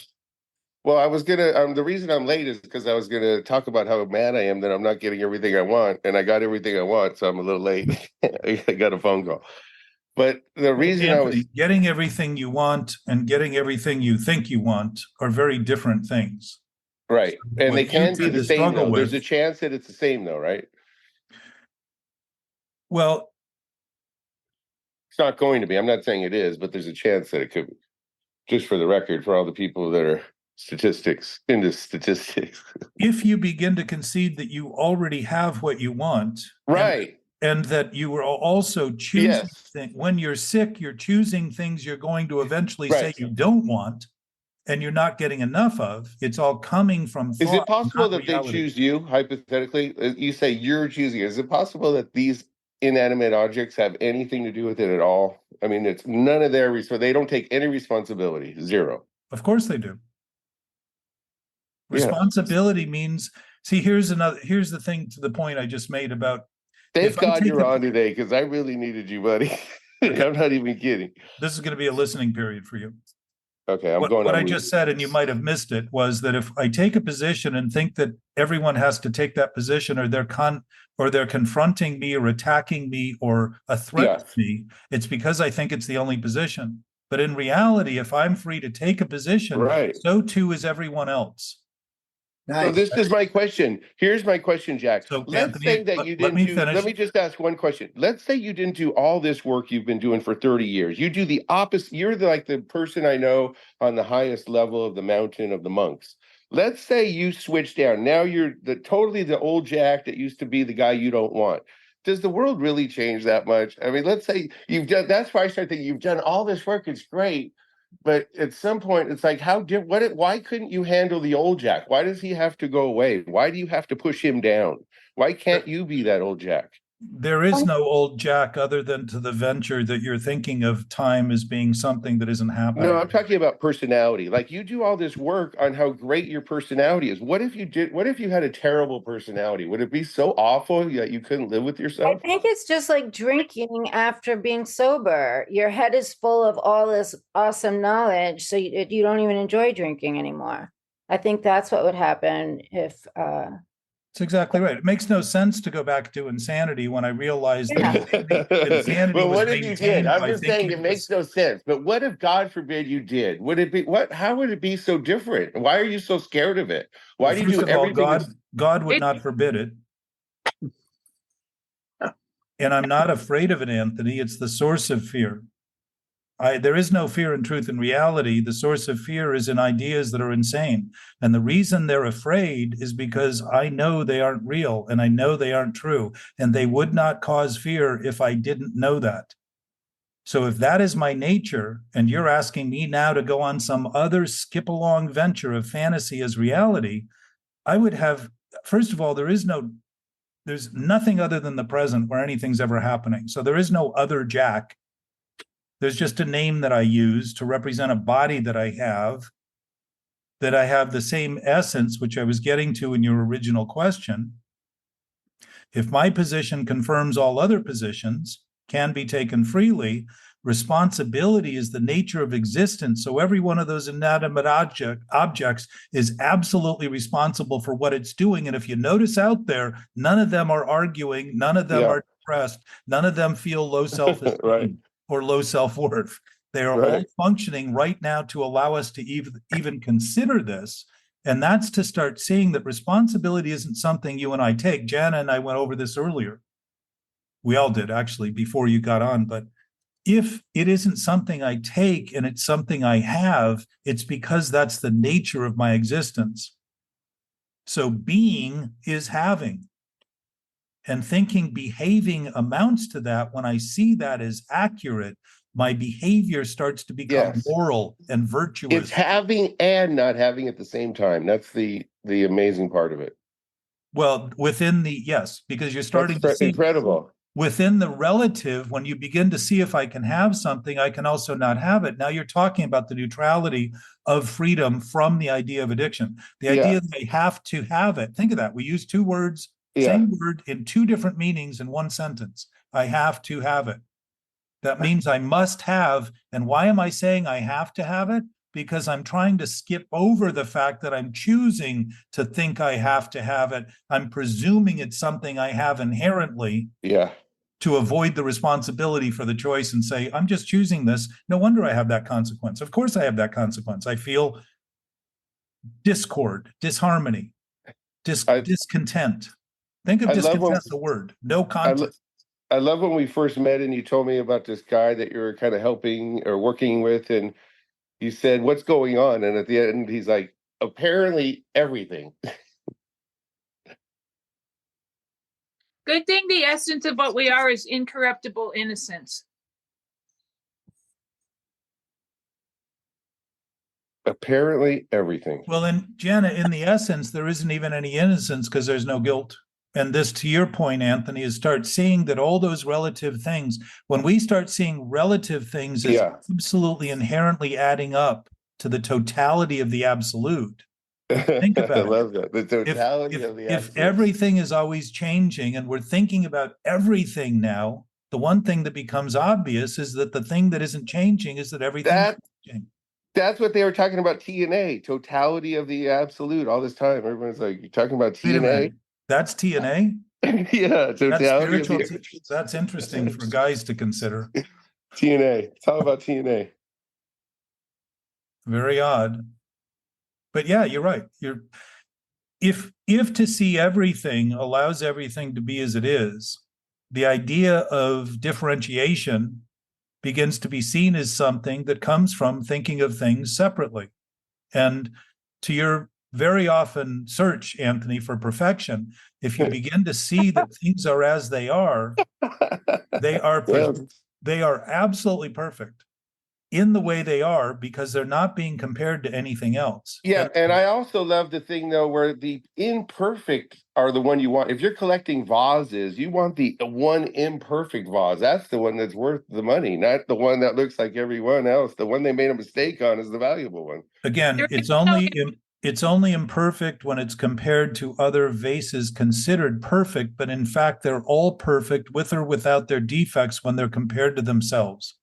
Well, I was gonna. The reason I'm late is because I was gonna talk about how mad I am that I'm not getting everything I want, and I got everything I want, so I'm a little late. I got a phone call. But the reason Anthony, getting everything you want and getting everything you think you want are very different things. Right, So and they can be the same. Though. There's a chance that it's the same, though, right? Well. It's not going to be. I'm not saying it is, but there's a chance that it could be. Just for the record, for all the people that are into statistics. If you begin to concede that you already have what you want, right, and that you are also choosing when you're sick, you're choosing things you're going to eventually say you don't want, and you're not getting enough of. It's all coming from thought. Is it possible that reality. They choose you, hypothetically? You say you're choosing. Is it possible that these inanimate objects have anything to do with it at all? I mean, it's none of their they don't take any responsibility. Zero. Of course they do. Yeah. Responsibility means, see, here's the thing to the point I just made about. Thank if I God take you're a- on today, because I really needed you, buddy. I'm not even kidding. This is going to be a listening period for you. Okay, I'm What, going what on I mute. just said, and you might have missed it, was that if I take a position and think that everyone has to take that position, or they're confronting me or attacking me or a threat to me, it's because I think it's the only position. But in reality, if I'm free to take a position, Right. so too is everyone else. So Nice. this is my question. Here's my question, Jack. So, Let's Anthony, say that let- you let didn't me do, finish. let me just ask one question. Let's say you didn't do all this work you've been doing for 30 years. You do the opposite. You're like the person I know on the highest level of the mountain of the monks. Let's say you switch down. Now you're totally the old Jack that used to be the guy you don't want. Does the world really change that much? I mean, let's say you've done, that's why I start thinking you've done all this work. It's great. But at some point, it's like, why couldn't you handle the old Jack? Why does he have to go away? Why do you have to push him down? Why can't you be that old Jack? There is no old Jack other than to the venture that you're thinking of time as being something that isn't happening. No, I'm talking about personality. Like, you do all this work on how great your personality is. What if you had a terrible personality? Would it be so awful that you couldn't live with I yourself? think it's just like drinking after being sober. Your head is full of all this awesome knowledge, so you don't even enjoy drinking anymore. I think that's what would happen if That's exactly right. It makes no sense to go back to insanity when I realized Yeah. that insanity But was what if you did? maintained I'm by just saying thinking it makes no sense. But what if, God forbid, you did? Would it be how would it be so different? Why are you so scared of it? Why Well, do you first do of all, everything? God would not forbid it. And I'm not afraid of it, Anthony. It's the source of fear. There is no fear in truth and reality. The source of fear is in ideas that are insane. And the reason they're afraid is because I know they aren't real and I know they aren't true. And they would not cause fear if I didn't know that. So if that is my nature, and you're asking me now to go on some other skip along venture of fantasy as reality, I would have, first of all, there's nothing other than the present where anything's ever happening. So there is no other Jack. There's just a name that I use to represent a body that I have the same essence, which I was getting to in your original question. If my position confirms all other positions, can be taken freely, responsibility is the nature of existence. So every one of those inanimate objects is absolutely responsible for what it's doing. And if you notice out there, none of them are arguing, none of them are depressed, none of them feel low self-esteem. Right. Or low self-worth. They are all functioning right now to allow us to even consider this. And that's to start seeing that responsibility isn't something you and I take. Jana and I went over this earlier. We all did, actually, before you got on. But if it isn't something I take and it's something I have, it's because that's the nature of my existence. So being is having. And thinking, behaving amounts to that. When I see that as accurate, my behavior starts to become moral and virtuous. It's having and not having at the same time. That's the amazing part of it. Well, within because you're starting to see incredible. Within the relative, when you begin to see if I can have something, I can also not have it. Now you're talking about the neutrality of freedom from the idea of addiction. The idea that I have to have it. Think of that. We use two words. Same word in two different meanings in one sentence. I have to have it. That means I must have. And why am I saying I have to have it? Because I'm trying to skip over the fact that I'm choosing to think I have to have it. I'm presuming it's something I have inherently. To avoid the responsibility for the choice and say, I'm just choosing this. No wonder I have that consequence. Of course I have that consequence. I feel discord, disharmony, discontent. Think of discontent as a word. No content. I love when we first met and you told me about this guy that you were kind of helping or working with, and you said, what's going on? And at the end, he's like, apparently everything. Good thing the essence of what we are is incorruptible innocence. Apparently everything. Well, then, Jana, in the essence, there isn't even any innocence because there's no guilt. And this, to your point, Anthony, is start seeing that all those relative things, when we start seeing relative things as absolutely inherently adding up to the totality of the absolute. Think about I it. love that. The totality If, of the if absolute. everything is always changing and we're thinking about everything now, the one thing that becomes obvious is that the thing that isn't changing is that everything is changing. That's what they were talking about, TNA, totality of the absolute, all this time. Everyone's like, you're talking about Wait a TNA? minute. That's TNA? Yeah, That's totality of spiritual. the That's interesting for guys to consider. TNA. It's all about TNA. Very odd. But yeah, you're right. If to see everything allows everything to be as it is, the idea of differentiation begins to be seen as something that comes from thinking of things separately. And to your very often search, Anthony, for perfection, if you begin to see that things are as they are absolutely perfect in the way they are because they're not being compared to anything else. Yeah, and I also love the thing though where the imperfect are the one you want. If you're collecting vases, you want the one imperfect vase. That's the one that's worth the money, not the one that looks like everyone else. The one they made a mistake on is the valuable one. Again, it's only imperfect when it's compared to other vases considered perfect, but in fact they're all perfect with or without their defects when they're compared to themselves.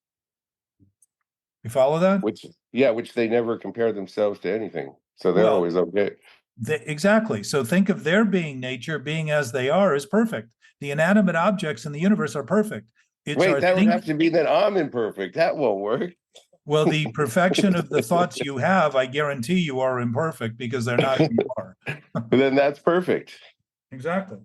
You follow that? Which they never compare themselves to anything. So they're always okay. Exactly. So think of their being nature, being as they are, is perfect. The inanimate objects in the universe are perfect. Wait, that would have to be that I'm imperfect. That won't work. Well, the perfection of the thoughts you have, I guarantee you are imperfect because they're not who you are. Then that's perfect. Exactly.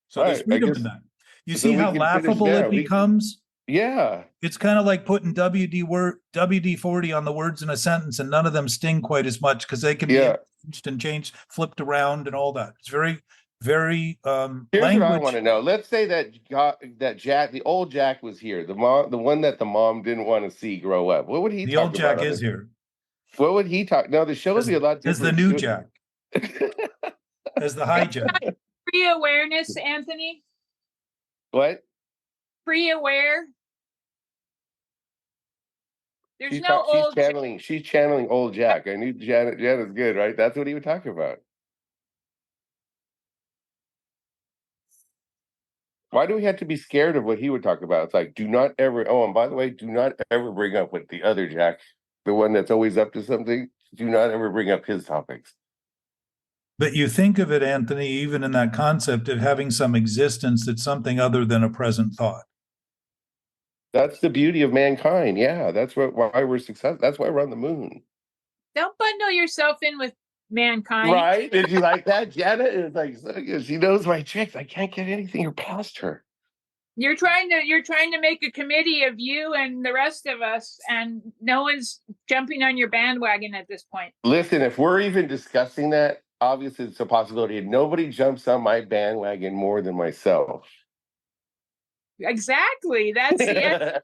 So there's freedom in that. You So see how we can laughable finish it now. becomes? Yeah. It's kind of like putting WD-40 on the words in a sentence, and none of them sting quite as much because they can be changed and changed, flipped around, and all that. It's very, very Here's what I want to know. Let's say that Jack, the old Jack, was here. The one that the mom didn't want to see grow up. What would he? The old Jack is here. What would he talk? No, the show would be a lot different. As the new Jack. As the high Jack. Free awareness, Anthony. What? Free aware. There's no old. She's channeling old Jack. I knew Janet is good, right? That's what he would talk about. Why do we have to be scared of what he would talk about? It's like, do not ever. Oh, and by the way, do not ever bring up with the other Jack, the one that's always up to something. Do not ever bring up his topics. But you think of it, Anthony, even in that concept of having some existence that's something other than a present thought. That's the beauty of mankind. Yeah, that's why we're successful. That's why we're on the moon. Don't bundle yourself in with mankind. Right? Did you like that? Janet is like, she knows my tricks. I can't get anything past her. You're trying to make a committee of you and the rest of us, and no one's jumping on your bandwagon at this point. Listen, if we're even discussing that, obviously it's a possibility. Nobody jumps on my bandwagon more than myself. Exactly. That's the end.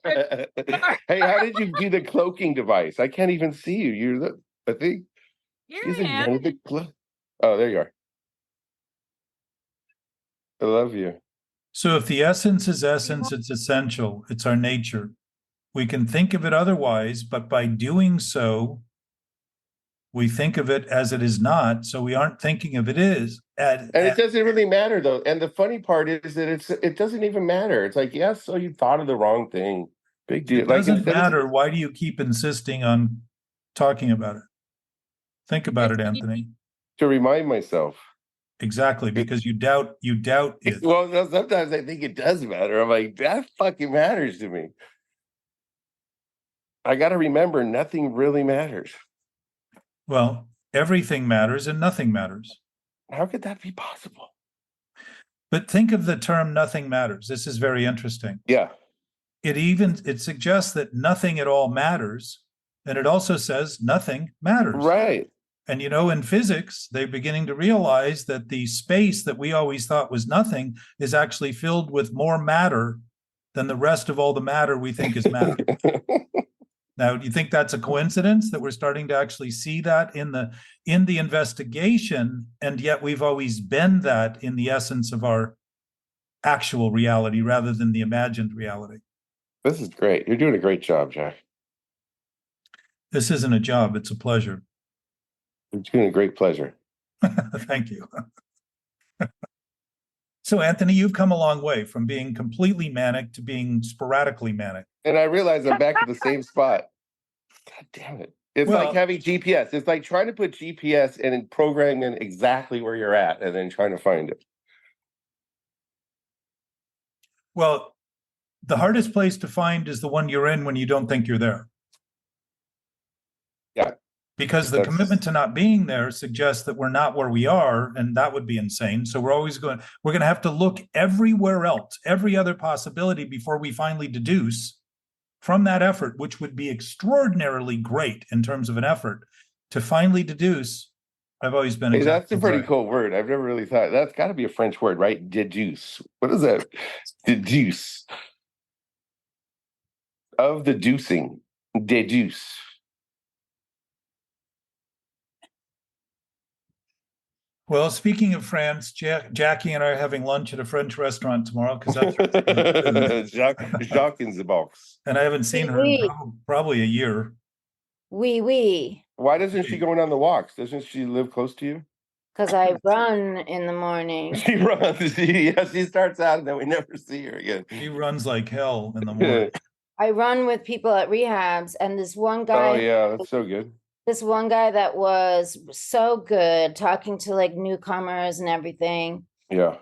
Hey, how did you do the cloaking device? I can't even see you. You're I think. Oh, there you are. I love you. So if the essence is essence, it's essential. It's our nature. We can think of it otherwise, but by doing so, we think of it as it is not. So we aren't thinking of it as. And it doesn't really matter, though. And the funny part is that it doesn't even matter. It's like, yes, so you thought of the wrong thing. Big deal. It doesn't matter. Why do you keep insisting on talking about it? Think about it, Anthony. To remind myself. Exactly, because you doubt it. Well, sometimes I think it does matter. I'm like, that fucking matters to me. I got to remember nothing really matters. Well, everything matters and nothing matters. How could that be possible? But think of the term nothing matters. This is very interesting. Yeah. It suggests that nothing at all matters. And it also says nothing matters. Right. And in physics, they're beginning to realize that the space that we always thought was nothing is actually filled with more matter than the rest of all the matter we think is matter. Now, do you think that's a coincidence that we're starting to actually see that in the investigation, and yet we've always been that in the essence of our actual reality rather than the imagined reality? This is great. You're doing a great job, Jack. This isn't a job, it's a pleasure. It's been a great pleasure. Thank you. So, Anthony, you've come a long way from being completely manic to being sporadically manic. And I realize I'm back at the same spot. God damn it. It's Well- like having GPS. It's like trying to put GPS and then programming in exactly where you're at and then trying to find it. Well, the hardest place to find is the one you're in when you don't think you're there. Yeah. Because the That's- commitment to not being there suggests that we're not where we are, and that would be insane. So we're going to have to look everywhere else, every other possibility before we finally deduce from that effort, which would be extraordinarily great in terms of an effort, to finally deduce. I've always been. Hey, that's a pretty right. cool word. I've never really thought. That's got to be a French word, right? Deduce. What is that? Deduce. Of the deucing. Deduce. Well, speaking of France, Jackie and I are having lunch at a French restaurant tomorrow because that's Jacques in the box. and I haven't seen her in probably a year. Oui. Why doesn't she go on the walks? Doesn't she live close to you? Because I run in the morning. She runs. She starts out and then we never see her again. She runs like hell in the morning. I run with people at rehabs, and this one guy. Oh yeah, that's so good. This one guy that was so good talking to like newcomers and everything. Yeah.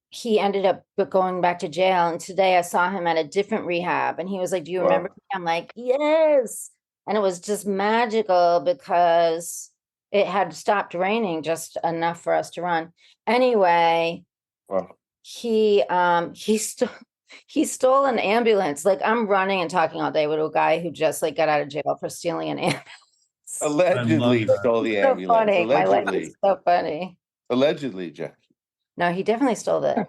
He ended up going back to jail. And today I saw him at a different rehab, and he was like, "Do you remember me?" I'm like, "Yes." And it was just magical because it had stopped raining just enough for us to run. Anyway, Wow. he stole an ambulance. Like, I'm running and talking all day with a guy who just like got out of jail for stealing an ambulance. Allegedly stole the ambulance. Funny. My life Allegedly. is so funny. Allegedly, Jack. No, he definitely stole it.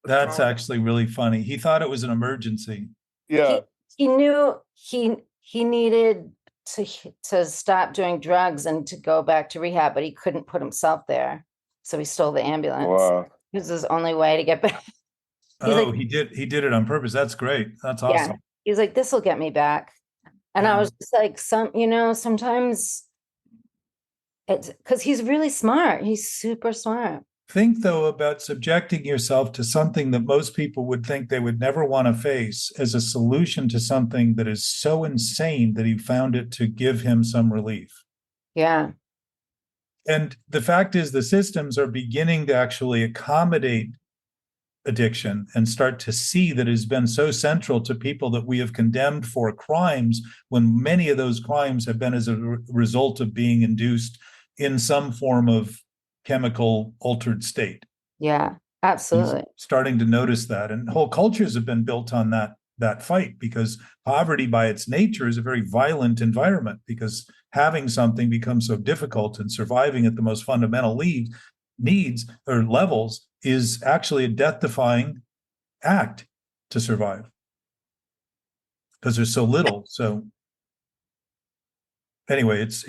That's actually really funny. He thought it was an emergency. Yeah. He knew he needed to stop doing drugs and to go back to rehab, but he couldn't put himself there. So he stole the ambulance. Wow. It was his only way to get back. He did it on purpose. That's great. That's awesome. Yeah. He's like, "This will get me back." And I was just like, sometimes it's because he's really smart. He's super smart. Think, though, about subjecting yourself to something that most people would think they would never want to face as a solution to something that is so insane that he found it to give him some relief. Yeah. And the fact is, the systems are beginning to actually accommodate addiction and start to see that it has been so central to people that we have condemned for crimes, when many of those crimes have been as a result of being induced in some form of chemical altered state. Yeah, absolutely. Starting to notice that, and whole cultures have been built on that fight, because poverty by its nature is a very violent environment, because having something becomes so difficult, and surviving at the most fundamental needs or levels is actually a death-defying act to survive, because there's so little. So anyway, it's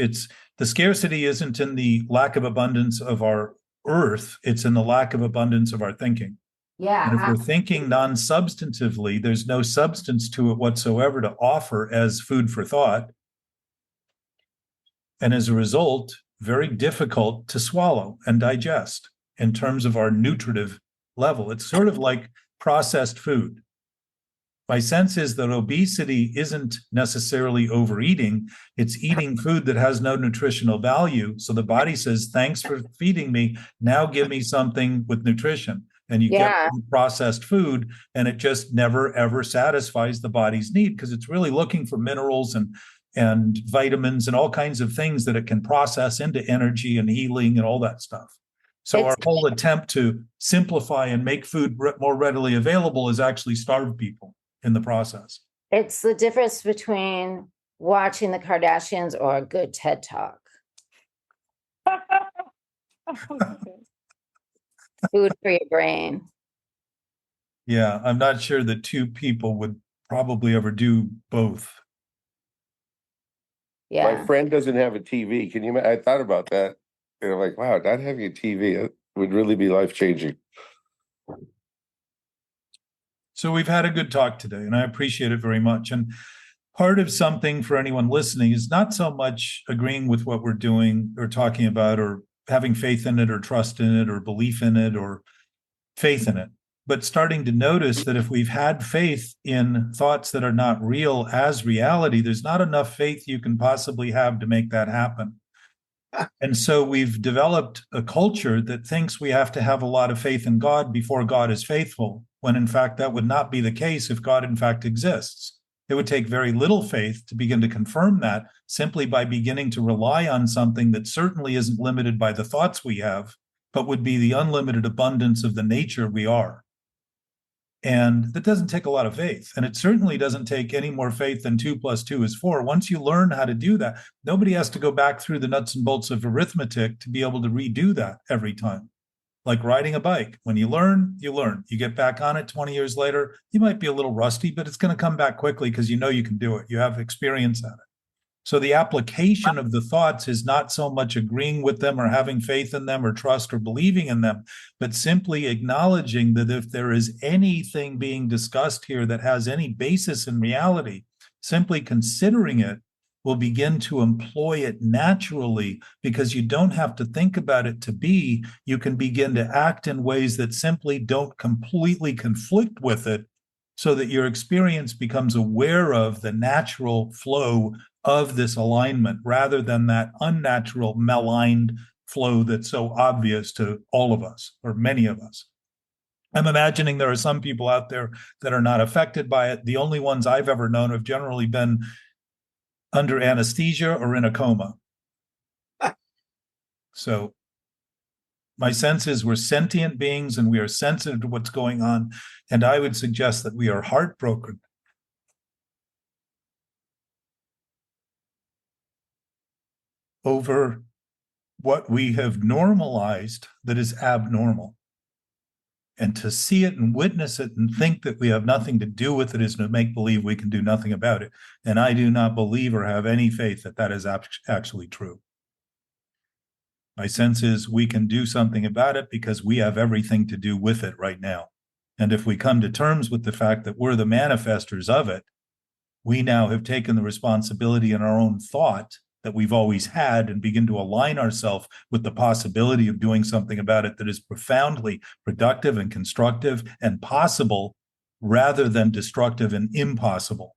the scarcity isn't in the lack of abundance of our earth, it's in the lack of abundance of our thinking. Yeah. And if we're thinking non-substantively, there's no substance to it whatsoever to offer as food for thought. And as a result, very difficult to swallow and digest in terms of our nutritive level. It's sort of like processed food. My sense is that obesity isn't necessarily overeating. It's eating food that has no nutritional value. So the body says, "Thanks for feeding me. Now give me something with nutrition." And you get processed food, and it just never, ever satisfies the body's need, because it's really looking for minerals and vitamins and all kinds of things that it can process into energy and healing and all that stuff. So our whole attempt to simplify and make food more readily available is actually starve people in the process. It's the difference between watching the Kardashians or a good TED Talk. Food for your brain. Yeah, I'm not sure that two people would probably ever do both. Yeah. My friend doesn't have a TV. Can you? I thought about that. And I'm like, wow, not having a TV would really be life-changing. So we've had a good talk today, and I appreciate it very much. And part of something for anyone listening is not so much agreeing with what we're doing or talking about or having faith in it or trust in it or belief in it or faith in it, but starting to notice that if we've had faith in thoughts that are not real as reality, there's not enough faith you can possibly have to make that happen. And so we've developed a culture that thinks we have to have a lot of faith in God before God is faithful, when in fact that would not be the case if God in fact exists. It would take very little faith to begin to confirm that simply by beginning to rely on something that certainly isn't limited by the thoughts we have, but would be the unlimited abundance of the nature we are. And that doesn't take a lot of faith. And it certainly doesn't take any more faith than 2 + 2 is 4. Once you learn how to do that, nobody has to go back through the nuts and bolts of arithmetic to be able to redo that every time. Like riding a bike. When you learn, you learn. You get back on it 20 years later, you might be a little rusty, but it's going to come back quickly because you know you can do it. You have experience at it. So the application of the thoughts is not so much agreeing with them or having faith in them or trust or believing in them, but simply acknowledging that if there is anything being discussed here that has any basis in reality, simply considering it will begin to employ it naturally, because you don't have to think about it to be. You can begin to act in ways that simply don't completely conflict with it, so that your experience becomes aware of the natural flow of this alignment rather than that unnatural maligned flow that's so obvious to all of us or many of us. I'm imagining there are some people out there that are not affected by it. The only ones I've ever known have generally been under anesthesia or in a coma. So my sense is we're sentient beings and we are sensitive to what's going on. And I would suggest that we are heartbroken over what we have normalized that is abnormal. And to see it and witness it and think that we have nothing to do with it is to make believe we can do nothing about it. And I do not believe or have any faith that that is actually true. My sense is we can do something about it because we have everything to do with it right now. And if we come to terms with the fact that we're the manifestors of it, we now have taken the responsibility in our own thought that we've always had and begin to align ourselves with the possibility of doing something about it that is profoundly productive and constructive and possible rather than destructive and impossible.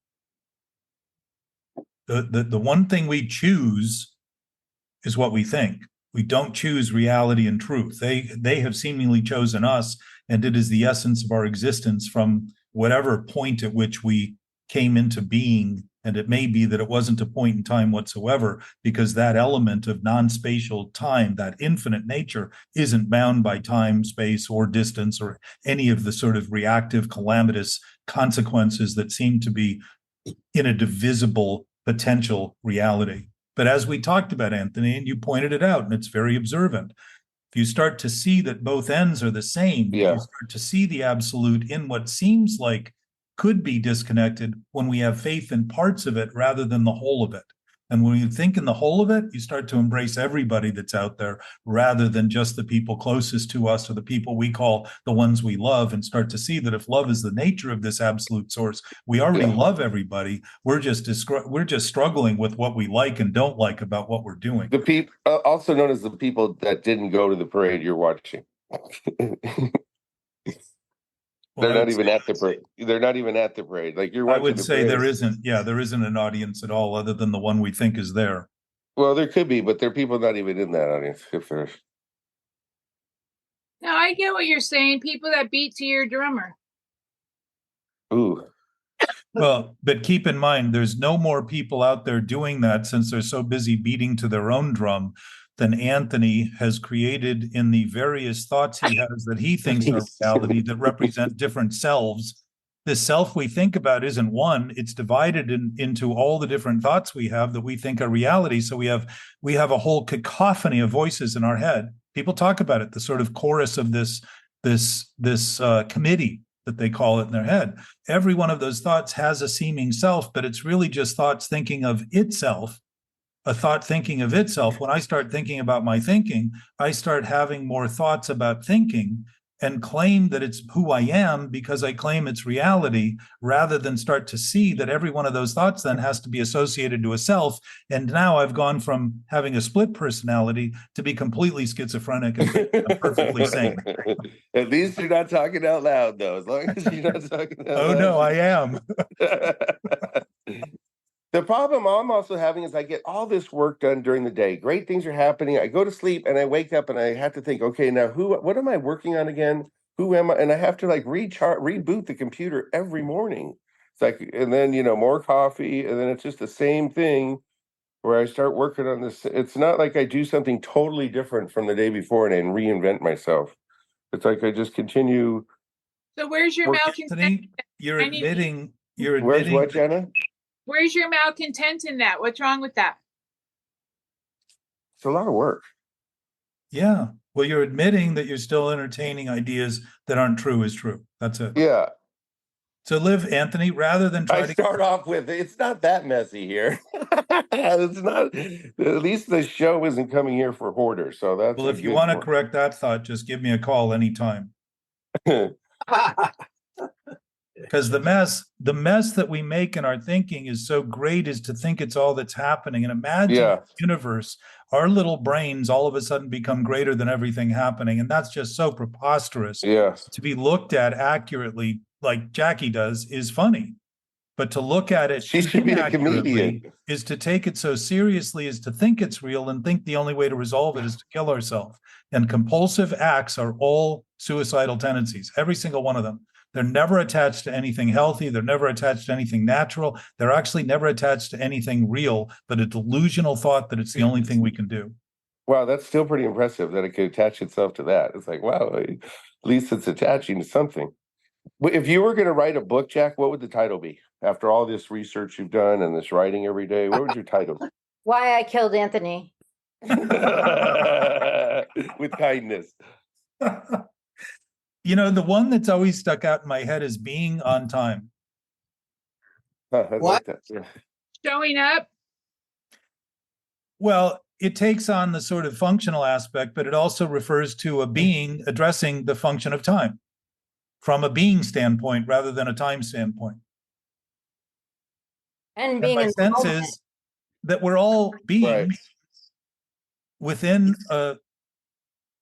The one thing we choose is what we think. We don't choose reality and truth. They have seemingly chosen us, and it is the essence of our existence from whatever point at which we came into being. And it may be that it wasn't a point in time whatsoever, because that element of non-spatial time, that infinite nature, isn't bound by time, space, or distance, or any of the sort of reactive, calamitous consequences that seem to be in a divisible potential reality. But as we talked about, Anthony, and you pointed it out, and it's very observant, if you start to see that both ends are the same, you start to see the absolute in what seems like could be disconnected when we have faith in parts of it rather than the whole of it. And when you think in the whole of it, you start to embrace everybody that's out there rather than just the people closest to us or the people we call the ones we love, and start to see that if love is the nature of this absolute source, we already love everybody. We're just struggling with what we like and don't like about what we're doing. The people, also known as the people that didn't go to the parade you're watching. They're not even at the parade. They're not even at the parade. Like you're watching. I would say there isn't an audience at all other than the one we think is there. Well, there could be, but there are people not even in that audience. If there's. No, I get what you're saying. People that beat to your drummer. Ooh. Well, but keep in mind, there's no more people out there doing that since they're so busy beating to their own drum than Anthony has created in the various thoughts he has that he thinks are reality that represent different selves. The self we think about isn't one, it's divided into all the different thoughts we have that we think are reality. So we have a whole cacophony of voices in our head. People talk about it, the sort of chorus of this committee that they call it in their head. Every one of those thoughts has a seeming self, but it's really just thoughts thinking of itself. A thought thinking of itself. When I start thinking about my thinking, I start having more thoughts about thinking. and claim that it's who I am because I claim it's reality, rather than start to see that every one of those thoughts then has to be associated to a self. And now I've gone from having a split personality to be completely schizophrenic and perfectly sane. At least you're not talking out loud, though. As long as you're not talking out Oh, loud. no, I am. The problem I'm also having is I get all this work done during the day. Great things are happening. I go to sleep and I wake up and I have to think, okay, now what am I working on again? Who am I? And I have to like reboot the computer every morning. It's like, and then, more coffee. And then it's just the same thing where I start working on this. It's not like I do something totally different from the day before and then reinvent myself. It's like I just continue. So where's your malcontent? Anthony, you're admitting. Where's what, Jenna? Where's your malcontent in that? What's wrong with that? It's a lot of work. Yeah. Well, you're admitting that you're still entertaining ideas that aren't true is true. That's it. Yeah. So live, Anthony, rather than try to start off with, it's not that messy here. It's not, at least the show isn't coming here for hoarders. So that's well, if you want to correct that thought, just give me a call anytime. Because the mess that we make in our thinking is so great, is to think it's all that's happening. And imagine the universe, our little brains all of a sudden become greater than everything happening. And that's just so preposterous. Yes. To be looked at accurately, like Jackie does, is funny. But to look at it she should be a comedian, is to take it so seriously as to think it's real and think the only way to resolve it is to kill ourselves. And compulsive acts are all suicidal tendencies, every single one of them. They're never attached to anything healthy. They're never attached to anything natural. They're actually never attached to anything real, but a delusional thought that it's the only thing we can do. Wow, that's still pretty impressive that it could attach itself to that. It's like, wow, at least it's attaching to something. If you were going to write a book, Jack, what would the title be? After all this research you've done and this writing every day, what would your title be? Why I Killed Anthony. With kindness. The one that's always stuck out in my head is being on time. I like that. Yeah. Showing up? Well, it takes on the sort of functional aspect, but it also refers to a being addressing the function of time from a being standpoint rather than a time standpoint. And being my in the sense moment. is that we're all beings within a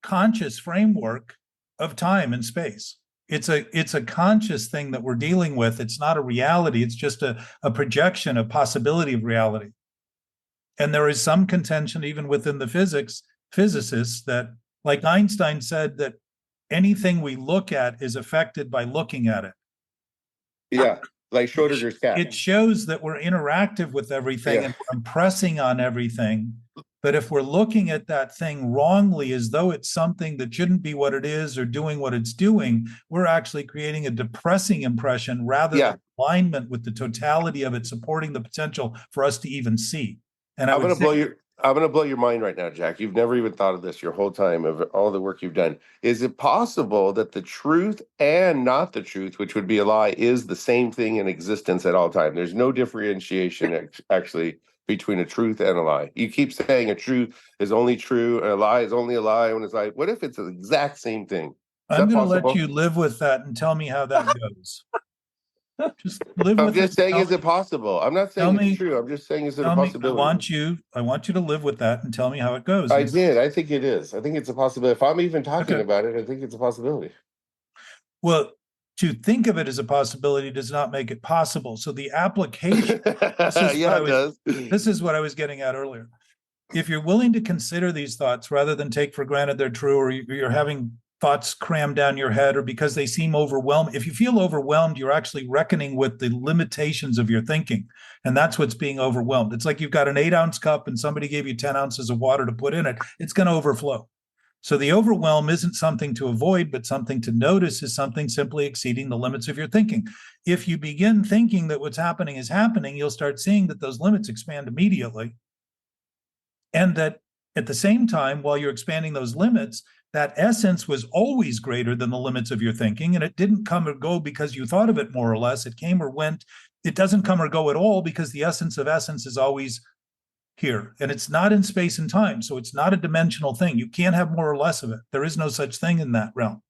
conscious framework of time and space. It's a conscious thing that we're dealing with. It's not a reality. It's just a projection, a possibility of reality. And there is some contention even within the physicists that, like Einstein said, that anything we look at is affected by looking at it. Yeah, like Schrodinger's cat. It shows that we're interactive with everything and we're impressing on everything. But if we're looking at that thing wrongly, as though it's something that shouldn't be what it is or doing what it's doing, we're actually creating a depressing impression rather than alignment with the totality of it, supporting the potential for us to even see. And I'm going to blow your mind right now, Jack. You've never even thought of this your whole time of all the work you've done. Is it possible that the truth and not the truth, which would be a lie, is the same thing in existence at all time? There's no differentiation actually between a truth and a lie. You keep saying a truth is only true and a lie is only a lie. When it's like, what if it's the exact same thing? I'm going to let you live with that and tell me how that goes. Just live with it. I'm just saying, is it possible? I'm not saying it's true. I'm just saying, is it a possibility? I want you to live with that and tell me how it goes. I did. I think it is. I think it's a possibility. If I'm even talking about it, I think it's a possibility. Well, to think of it as a possibility does not make it possible. So the application, this is what I was getting at earlier. If you're willing to consider these thoughts rather than take for granted they're true, or you're having thoughts crammed down your head, or because they seem overwhelming. If you feel overwhelmed, you're actually reckoning with the limitations of your thinking. And that's what's being overwhelmed. It's like you've got an 8-ounce cup and somebody gave you 10 ounces of water to put in it. It's going to overflow. So the overwhelm isn't something to avoid, but something to notice, is something simply exceeding the limits of your thinking. If you begin thinking that what's happening is happening, you'll start seeing that those limits expand immediately. And that at the same time, while you're expanding those limits, that essence was always greater than the limits of your thinking. And it didn't come or go because you thought of it more or less. It came or went. It doesn't come or go at all because the essence of essence is always here. And it's not in space and time. So it's not a dimensional thing. You can't have more or less of it. There is no such thing in that realm.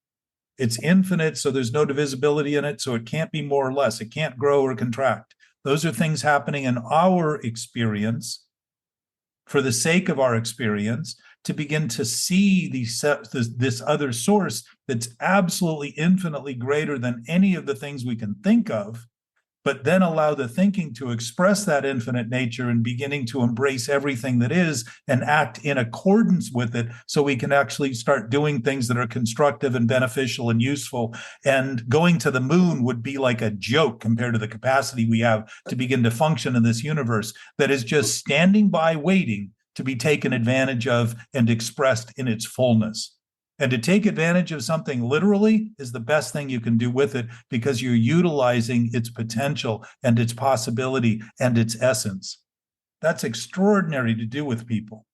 It's infinite, so there's no divisibility in it, so it can't be more or less. It can't grow or contract. Those are things happening in our experience for the sake of our experience, to begin to see this other source that's absolutely infinitely greater than any of the things we can think of, but then allow the thinking to express that infinite nature and beginning to embrace everything that is and act in accordance with it, so we can actually start doing things that are constructive and beneficial and useful. And going to the moon would be like a joke compared to the capacity we have to begin to function in this universe that is just standing by waiting to be taken advantage of and expressed in its fullness. And to take advantage of something literally is the best thing you can do with it, because you're utilizing its potential and its possibility and its essence. That's extraordinary to do with people.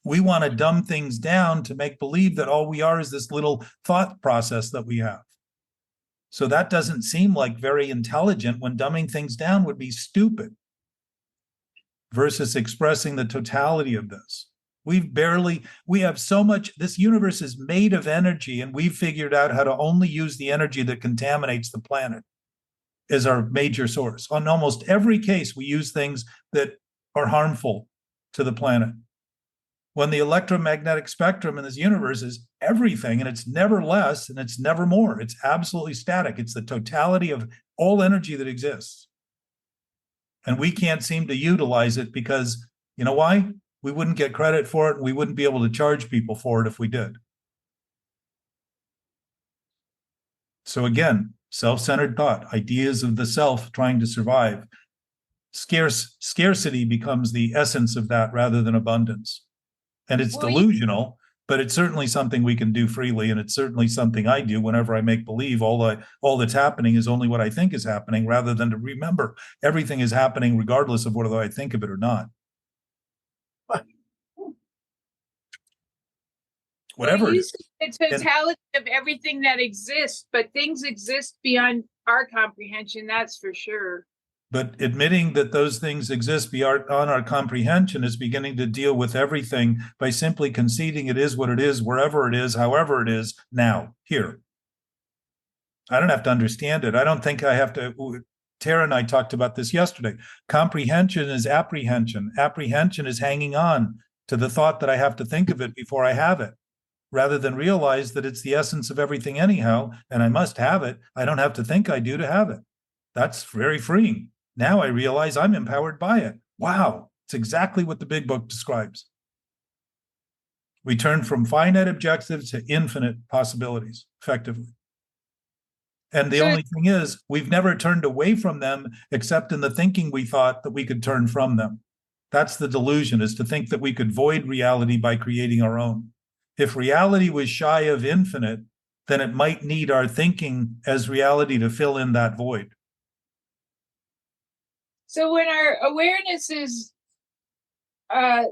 We want to dumb things down to make believe that all we are is this little thought process that we have. So that doesn't seem like very intelligent, when dumbing things down would be stupid, versus expressing the totality of this. We have so much, this universe is made of energy, and we've figured out how to only use the energy that contaminates the planet as our major source. On almost every case, we use things that are harmful to the planet. When the electromagnetic spectrum in this universe is everything, and it's never less and it's never more. It's absolutely static. It's the totality of all energy that exists. And we can't seem to utilize it because, you know why? We wouldn't get credit for it. We wouldn't be able to charge people for it if we did. So again, self-centered thought, ideas of the self trying to survive. Scarcity becomes the essence of that rather than abundance. And it's delusional, but it's certainly something we can do freely. And it's certainly something I do whenever I make believe all that's happening is only what I think is happening, rather than to remember everything is happening regardless of whether I think of it or not. Whatever it is. The totality of everything that exists, but things exist beyond our comprehension, that's for sure. But admitting that those things exist beyond our comprehension is beginning to deal with everything by simply conceding it is what it is, wherever it is, however it is, now, here. I don't have to understand it. I don't think I have to. Tara and I talked about this yesterday. Comprehension is apprehension. Apprehension is hanging on to the thought that I have to think of it before I have it, rather than realize that it's the essence of everything anyhow, and I must have it. I don't have to think I do to have it. That's very freeing. Now I realize I'm empowered by it. Wow, it's exactly what the big book describes. We turn from finite objectives to infinite possibilities, effectively. And the only thing is, we've never turned away from them except in the thinking we thought that we could turn from them. That's the delusion, is to think that we could void reality by creating our own. If reality was shy of infinite, then it might need our thinking as reality to fill in that void. So when our awareness is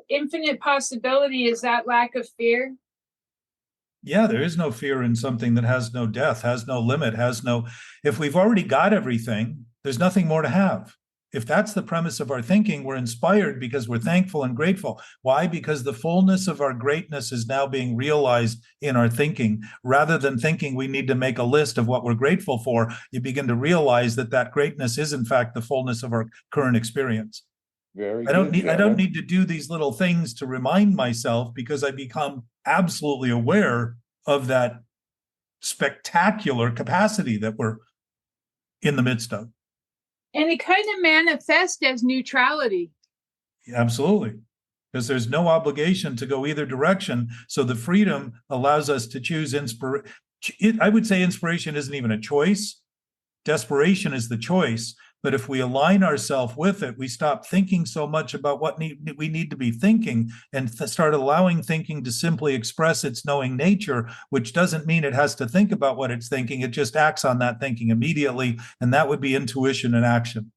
infinite possibility, is that lack of fear? Yeah, there is no fear in something that has no death, has no limit, if we've already got everything, there's nothing more to have. If that's the premise of our thinking, we're inspired because we're thankful and grateful. Why? Because the fullness of our greatness is now being realized in our thinking. Rather than thinking we need to make a list of what we're grateful for, you begin to realize that that greatness is in fact the fullness of our current experience. I don't need to do these little things to remind myself, because I become absolutely aware of that spectacular capacity that we're in the midst of. And it kind of manifests as neutrality. Absolutely. Because there's no obligation to go either direction. So the freedom allows us to choose inspiration. I would say inspiration isn't even a choice. Desperation is the choice. But if we align ourselves with it, we stop thinking so much about what we need to be thinking, and start allowing thinking to simply express its knowing nature, which doesn't mean it has to think about what it's thinking. It just acts on that thinking immediately, and that would be intuition in action.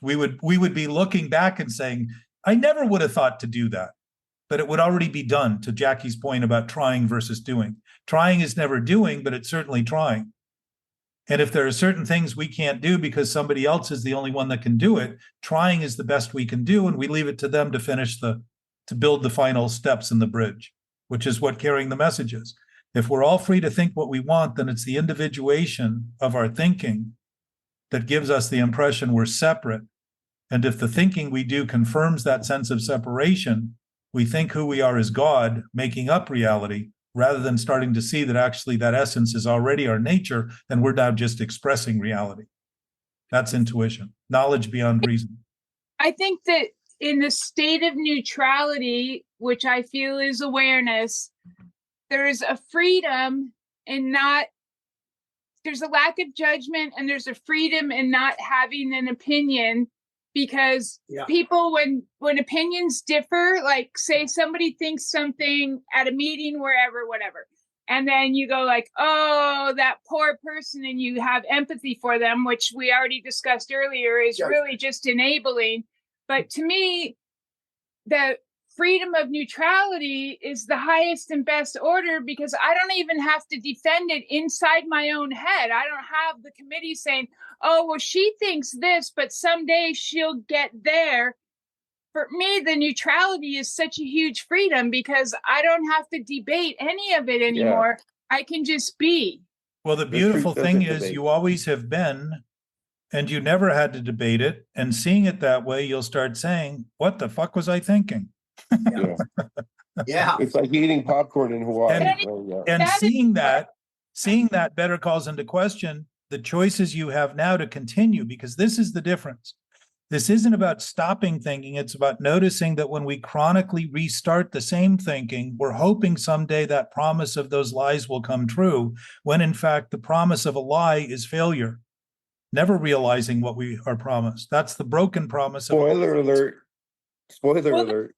We would be looking back and saying, I never would have thought to do that, but it would already be done, to Jackie's point about trying versus doing. Trying is never doing, but it's certainly trying. And if there are certain things we can't do because somebody else is the only one that can do it, trying is the best we can do, and we leave it to them to build the final steps in the bridge, which is what carrying the message is. If we're all free to think what we want, then it's the individuation of our thinking that gives us the impression we're separate. And if the thinking we do confirms that sense of separation, we think who we are is God, making up reality, rather than starting to see that actually that essence is already our nature, and we're now just expressing reality. That's intuition, knowledge beyond reason. I think that in the state of neutrality, which I feel is awareness, there's a freedom in not, there's a lack of judgment, and there's a freedom in not having an opinion, because people, when opinions differ, like say somebody thinks something at a meeting, wherever, whatever, and then you go like, oh, that poor person, and you have empathy for them, which we already discussed earlier is really just enabling. But to me, the freedom of neutrality is the highest and best order, because I don't even have to defend it inside my own head. I don't have the committee saying, oh, well, she thinks this, but someday she'll get there. For me, the neutrality is such a huge freedom, because I don't have to debate any of it anymore. I can just be. Well, the beautiful thing is you always have been, and you never had to debate it. And seeing it that way, you'll start saying, what the fuck was I thinking? It's like eating popcorn in Hawaii. And seeing that better calls into question the choices you have now to continue, because this is the difference. This isn't about stopping thinking. It's about noticing that when we chronically restart the same thinking, we're hoping someday that promise of those lies will come true, when in fact the promise of a lie is failure. Never realizing what we are promised. That's the broken promise. Spoiler alert. Spoiler alert.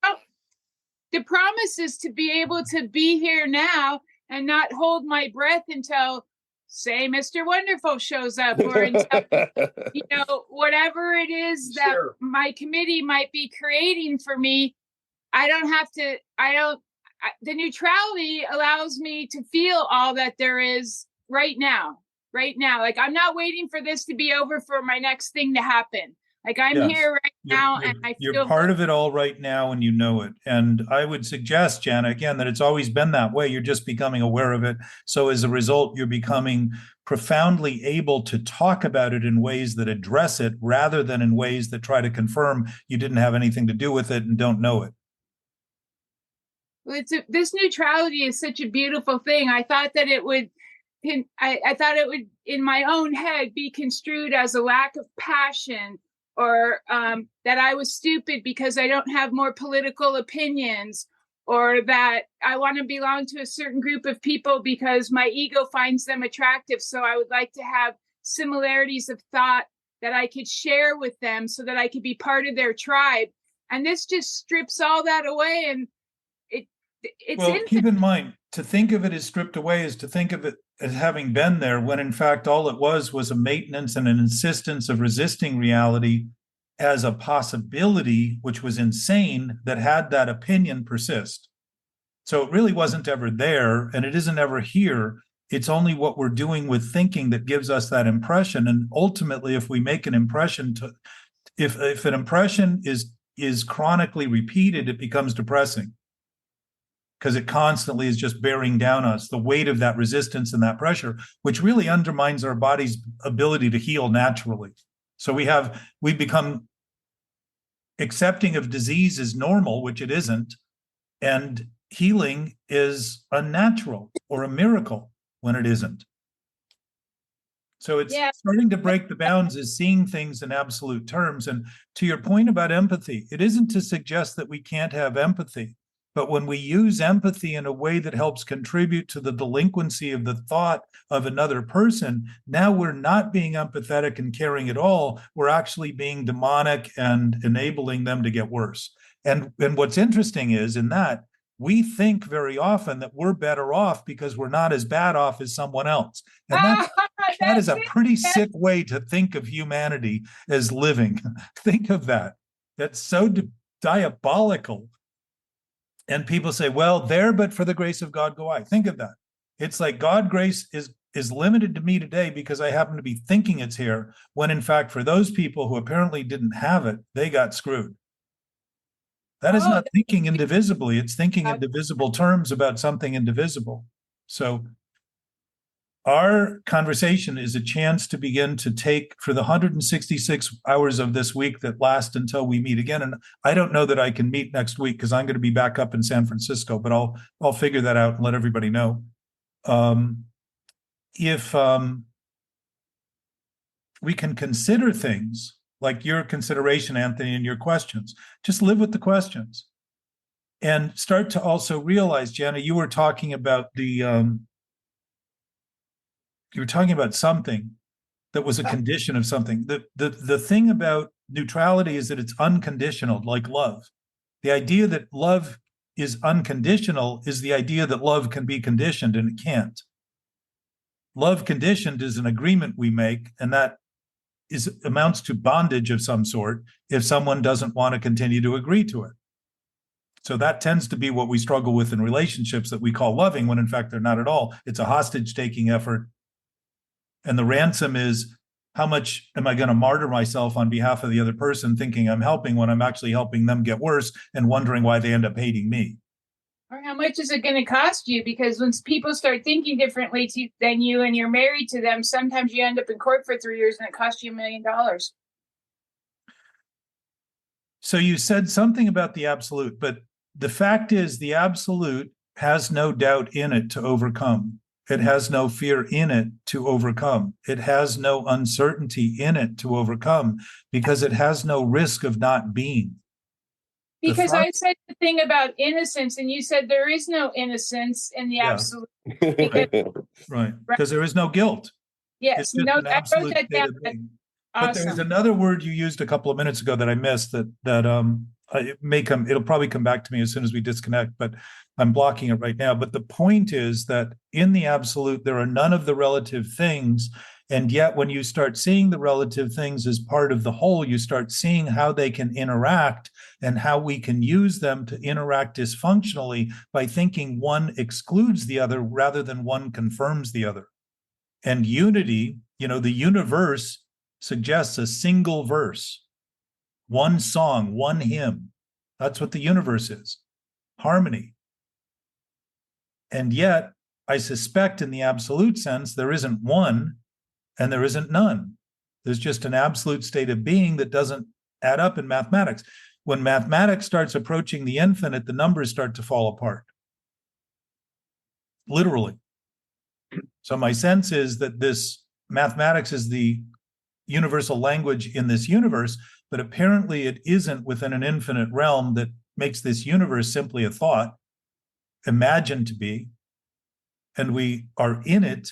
The promise is to be able to be here now and not hold my breath until, say, Mr. Wonderful shows up, or until, whatever it is that my committee might be creating for me. The neutrality allows me to feel all that there is right now. Like, I'm not waiting for this to be over for my next thing to happen. Like, I'm here right now, and I feel you're part of it all right now, and you know it. And I would suggest, Jana, again, that it's always been that way. You're just becoming aware of it. So as a result, you're becoming profoundly able to talk about it in ways that address it, rather than in ways that try to confirm you didn't have anything to do with it and don't know it. Well, this neutrality is such a beautiful thing. I thought that it would, I thought it would, in my own head, be construed as a lack of passion, or that I was stupid because I don't have more political opinions, or that I want to belong to a certain group of people because my ego finds them attractive. So I would like to have similarities of thought that I could share with them so that I could be part of their tribe. And this just strips all that away. And keep in mind, to think of it as stripped away is to think of it as having been there, when in fact all it was a maintenance and an insistence of resisting reality as a possibility, which was insane, that had that opinion persist. So it really wasn't ever there, and it isn't ever here. It's only what we're doing with thinking that gives us that impression. And ultimately, if we make an impression if an impression is chronically repeated, it becomes depressing, because it constantly is just bearing down us, the weight of that resistance and that pressure, which really undermines our body's ability to heal naturally. So we become accepting of disease as normal, which it isn't, and healing is unnatural or a miracle when it isn't. So it's starting to break the bounds, is seeing things in absolute terms. And to your point about empathy, it isn't to suggest that we can't have empathy. But when we use empathy in a way that helps contribute to the delinquency of the thought of another person, now we're not being empathetic and caring at all. We're actually being demonic and enabling them to get worse. And what's interesting is, in that, we think very often that we're better off because we're not as bad off as someone else. And that is a pretty sick way to think of humanity as living. Think of that. That's so diabolical. And people say, well, there, but for the grace of God go I. Think of that. It's like God's grace is limited to me today because I happen to be thinking it's here, when in fact, for those people who apparently didn't have it, they got screwed. That is not thinking indivisibly. It's thinking in divisible terms about something indivisible. So our conversation is a chance to begin to take for the 166 hours of this week that last until we meet again. And I don't know that I can meet next week because I'm going to be back up in San Francisco, but I'll figure that out and let everybody know. If we can consider things like your consideration, Anthony, and your questions, just live with the questions and start to also realize, Jana, you were talking about you were talking about something that was a condition of something. The thing about neutrality is that it's unconditional, like love. The idea that love is unconditional is the idea that love can be conditioned, and it can't. Love conditioned is an agreement we make, and that amounts to bondage of some sort if someone doesn't want to continue to agree to it. So that tends to be what we struggle with in relationships that we call loving, when in fact they're not at all. It's a hostage-taking effort. And the ransom is, how much am I going to martyr myself on behalf of the other person, thinking I'm helping when I'm actually helping them get worse and wondering why they end up hating me? Or how much is it going to cost you? Because when people start thinking differently than you and you're married to them, sometimes you end up in court for 3 years and it costs you $1 million. So you said something about the absolute, but the fact is the absolute has no doubt in it to overcome. It has no fear in it to overcome. It has no uncertainty in it to overcome because it has no risk of not being. Because I said the thing about innocence, and you said there is no innocence in the absolute. Right. Because there is no guilt. Yes. It's just No, an I wrote absolute that state down. of being. Awesome. But there's another word you used a couple of minutes ago that I missed it'll probably come back to me as soon as we disconnect, but I'm blocking it right now. But the point is that in the absolute, there are none of the relative things. And yet when you start seeing the relative things as part of the whole, you start seeing how they can interact and how we can use them to interact dysfunctionally by thinking one excludes the other rather than one confirms the other. And unity, the universe suggests a single verse, one song, one hymn. That's what the universe is, harmony. And yet, I suspect in the absolute sense, there isn't one and there isn't none. There's just an absolute state of being that doesn't add up in mathematics. When mathematics starts approaching the infinite, the numbers start to fall apart. Literally. So my sense is that this mathematics is the universal language in this universe, but apparently it isn't within an infinite realm that makes this universe simply a thought, imagined to be, and we are in it,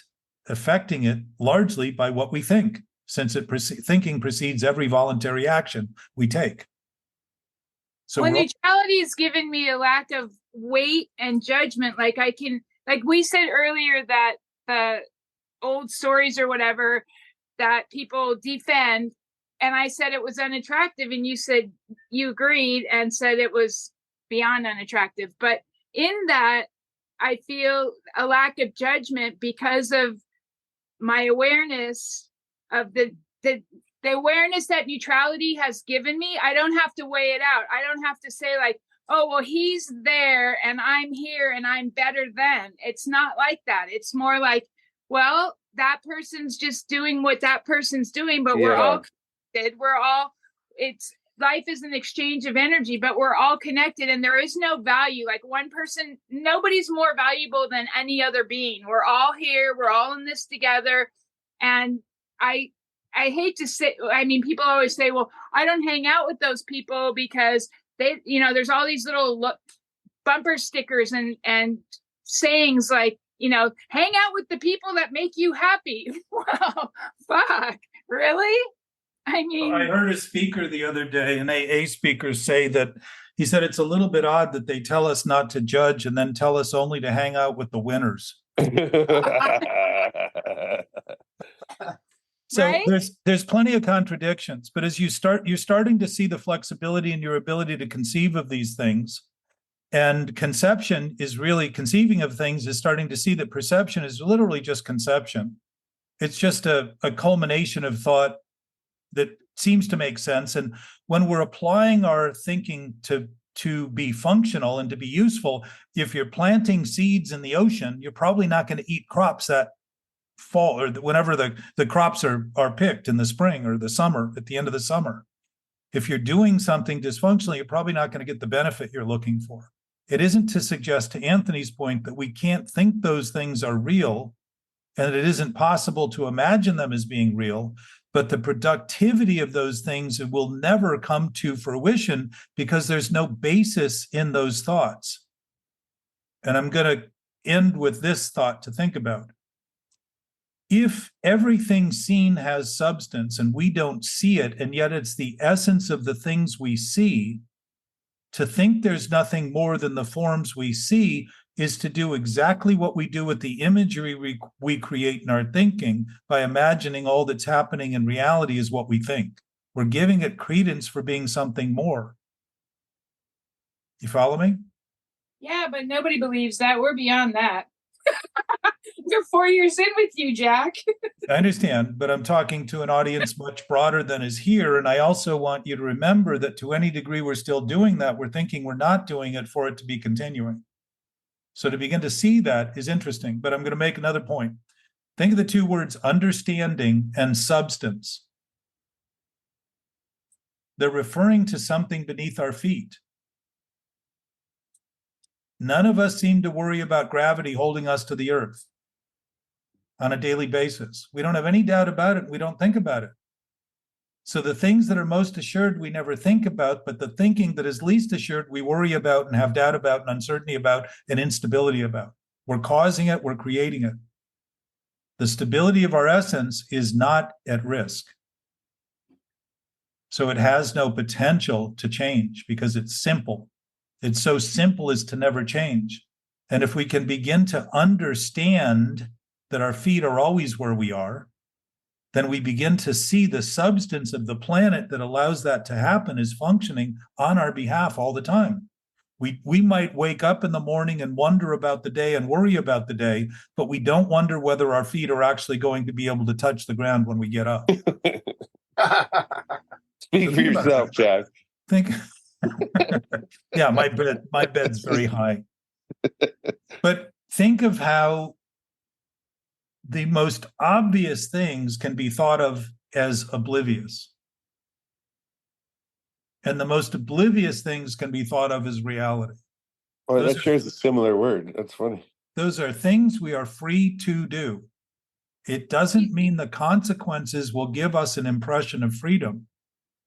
affecting it largely by what we think, since thinking precedes every voluntary action we take. So neutrality has given me a lack of weight and judgment. Like we said earlier that the old stories or whatever that people defend, and I said it was unattractive, and you said you agreed and said it was beyond unattractive. But in that, I feel a lack of judgment because of my awareness of the awareness that neutrality has given me. I don't have to weigh it out. I don't have to say like, oh, well, he's there and I'm here and I'm better than. It's not like that. It's more like, well, that person's just doing what that person's doing, but we're all connected. Life is an exchange of energy, but we're all connected and there is no value. Like one person, nobody's more valuable than any other being. We're all here. We're all in this together. And I hate to say, people always say, well, I don't hang out with those people because they, there's all these little bumper stickers and sayings like, hang out with the people that make you happy. Wow, fuck, really? I heard a speaker the other day, an AA speaker, say that he said it's a little bit odd that they tell us not to judge and then tell us only to hang out with the winners. So right? There's plenty of contradictions, but as you're starting to see the flexibility in your ability to conceive of these things, and conception is really conceiving of things is starting to see that perception is literally just conception. It's just a culmination of thought that seems to make sense. And when we're applying our thinking to to be functional and to be useful. If you're planting seeds in the ocean, you're probably not going to eat crops that fall or whenever the crops are picked in the spring or the summer, at the end of the summer. If you're doing something dysfunctionally, you're probably not going to get the benefit you're looking for. It isn't to suggest, to Anthony's point, that we can't think those things are real and it isn't possible to imagine them as being real, but the productivity of those things will never come to fruition because there's no basis in those thoughts. And I'm going to end with this thought to think about. If everything seen has substance and we don't see it, and yet it's the essence of the things we see, to think there's nothing more than the forms we see is to do exactly what we do with the imagery we create in our thinking by imagining all that's happening in reality is what we think. We're giving it credence for being something more. You follow me? Yeah, but nobody believes that. We're beyond that. We're 4 years in with you, Jack. I understand, but I'm talking to an audience much broader than is here. And I also want you to remember that to any degree we're still doing that, we're thinking we're not doing it for it to be continuing. So to begin to see that is interesting, but I'm going to make another point. Think of the two words understanding and substance. They're referring to something beneath our feet. None of us seem to worry about gravity holding us to the earth on a daily basis. We don't have any doubt about it. We don't think about it. So the things that are most assured, we never think about, but the thinking that is least assured, we worry about and have doubt about and uncertainty about and instability about. We're causing it, we're creating it. The stability of our essence is not at risk. So it has no potential to change because it's simple. It's so simple as to never change. And if we can begin to understand that our feet are always where we are, then we begin to see the substance of the planet that allows that to happen is functioning on our behalf all the time. We might wake up in the morning and wonder about the day and worry about the day, but we don't wonder whether our feet are actually going to be able to touch the ground when we get up. Speak for yourself, Jack. Think, yeah, my bed's very high. But think of how the most obvious things can be thought of as oblivious. And the most oblivious things can be thought of as reality. Oh, that shares a similar word. That's funny. Those are things we are free to do. It doesn't mean the consequences will give us an impression of freedom.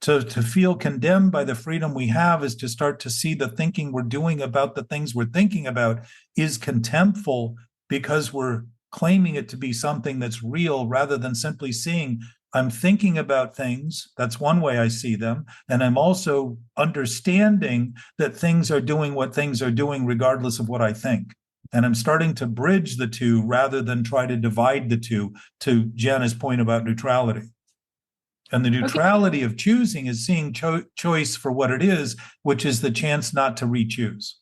To feel condemned by the freedom we have is to start to see the thinking we're doing about the things we're thinking about is contemptful because we're claiming it to be something that's real rather than simply seeing I'm thinking about things. That's one way I see them. And I'm also understanding that things are doing what things are doing regardless of what I think. And I'm starting to bridge the two rather than try to divide the two, to Jenna's point about neutrality. And the neutrality of choosing is seeing choice for what it is, which is the chance not to re-choose.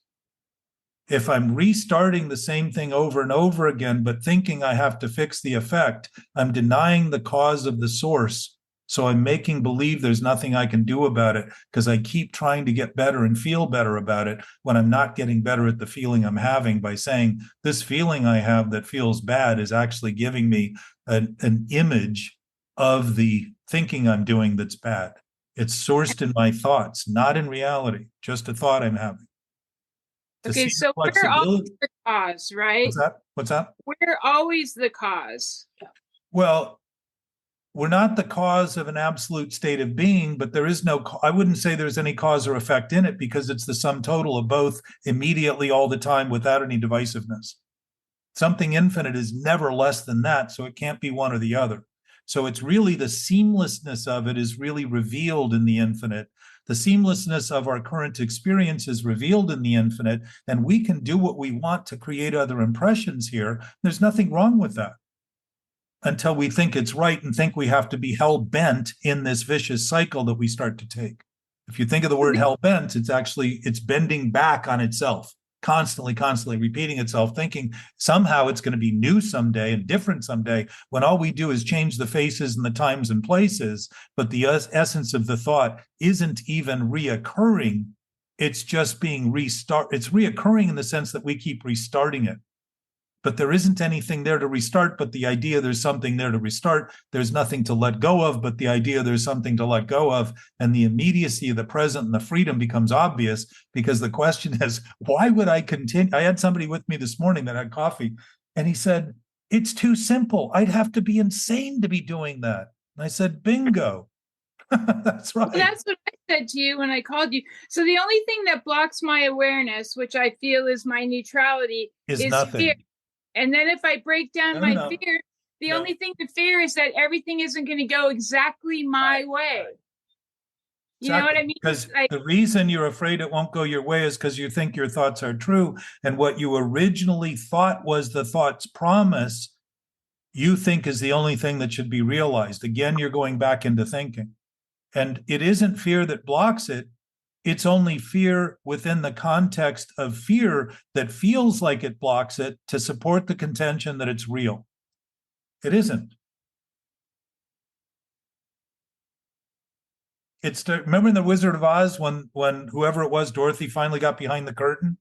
If I'm restarting the same thing over and over again, but thinking I have to fix the effect, I'm denying the cause of the source. So I'm making believe there's nothing I can do about it because I keep trying to get better and feel better about it when I'm not getting better at the feeling I'm having by saying this feeling I have that feels bad is actually giving me an image of the thinking I'm doing that's bad. It's sourced in my thoughts, not in reality, just a thought I'm having. Okay, so we're always the cause, right? What's that? We're always the cause. Well, we're not the cause of an absolute state of being, but there is no, I wouldn't say there's any cause or effect in it because it's the sum total of both immediately all the time without any divisiveness. Something infinite is never less than that, so it can't be one or the other. So it's really the seamlessness of it is really revealed in the infinite. The seamlessness of our current experience is revealed in the infinite, and we can do what we want to create other impressions here. There's nothing wrong with that until we think it's right and think we have to be hell-bent in this vicious cycle that we start to take. If you think of the word hell-bent, it's bending back on itself. Constantly repeating itself, thinking somehow it's going to be new someday and different someday, when all we do is change the faces and the times and places, but the essence of the thought isn't even reoccurring It's just being it's reoccurring in the sense that we keep restarting it. But there isn't anything there to restart, but the idea there's something there to restart. There's nothing to let go of, but the idea there's something to let go of. And the immediacy of the present and the freedom becomes obvious, because the question is, why would I continue? I had somebody with me this morning that had coffee, and he said, it's too simple. I'd have to be insane to be doing that. And I said, bingo. That's right. Well, that's what I said to you when I called you. So the only thing that blocks my awareness, which I feel is my neutrality, is is nothing. fear. And then if I break down my No. fear, the No. only thing to fear is that everything isn't going to go exactly my way. You know what I mean? Because the reason you're afraid it won't go your way is because you think your thoughts are true. And what you originally thought was the thought's promise, you think is the only thing that should be realized. Again, you're going back into thinking. And it isn't fear that blocks it. It's only fear within the context of fear that feels like it blocks it to support the contention that it's real. It isn't. Remember in The Wizard of Oz when whoever it was, Dorothy, finally got behind the curtain?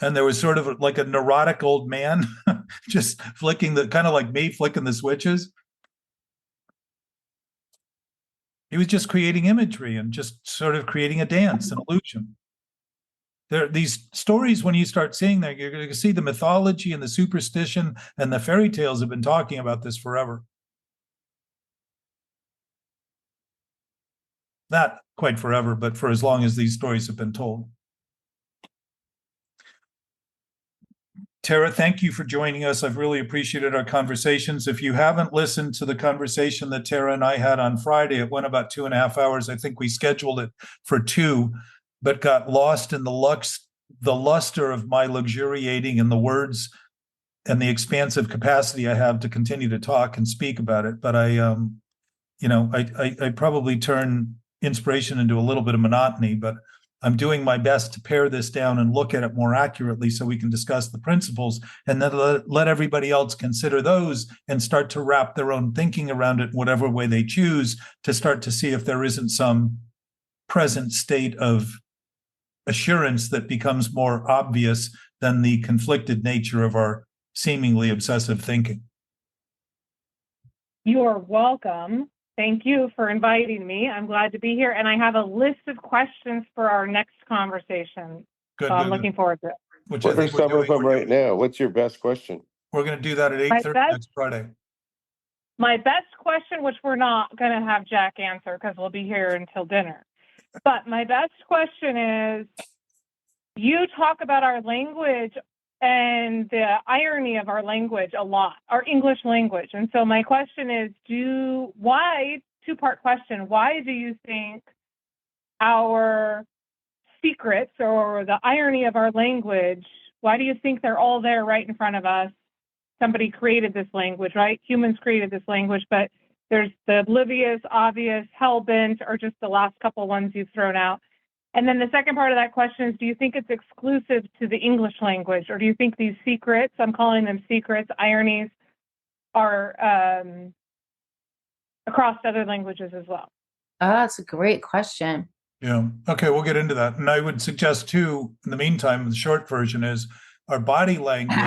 And there was sort of like a neurotic old man just flicking kind of like me flicking the switches. He was just creating imagery and just sort of creating a dance, an illusion. There are these stories, when you start seeing that, you're going to see the mythology and the superstition and the fairy tales have been talking about this forever. Not quite forever, but for as long as these stories have been told. Tara, thank you for joining us. I've really appreciated our conversations. If you haven't listened to the conversation that Tara and I had on Friday, it went about 2.5 hours. I think we scheduled it for 2, but got lost in the luster of my luxuriating in the words and the expansive capacity I have to continue to talk and speak about it. But I probably turn inspiration into a little bit of monotony, but I'm doing my best to pare this down and look at it more accurately so we can discuss the principles, and then let everybody else consider those and start to wrap their own thinking around it in whatever way they choose, to start to see if there isn't some present state of assurance that becomes more obvious than the conflicted nature of our seemingly obsessive thinking. You are welcome. Thank you for inviting me. I'm glad to be here. And I have a list of questions for our next conversation. Good. So I'm looking forward to it. Which What are some of them right now? What's your best question? We're going to do that at 8:30 next Friday. My best question, which we're not going to have Jack answer because we'll be here until dinner. But my best question is, you talk about our language and the irony of our language a lot, our English language. And so my question is, two-part question, why do you think our secrets or the irony of our language, why do you think they're all there right in front of us? Somebody created this language, right? Humans created this language, but there's the oblivious, obvious, hell-bent, or just the last couple ones you've thrown out. And then the second part of that question is, do you think it's exclusive to the English language, or do you think these secrets, I'm calling them secrets, ironies, are across other languages as well? Oh, that's a great question. Yeah. Okay, we'll get into that. And I would suggest too, in the meantime, the short version is our body language.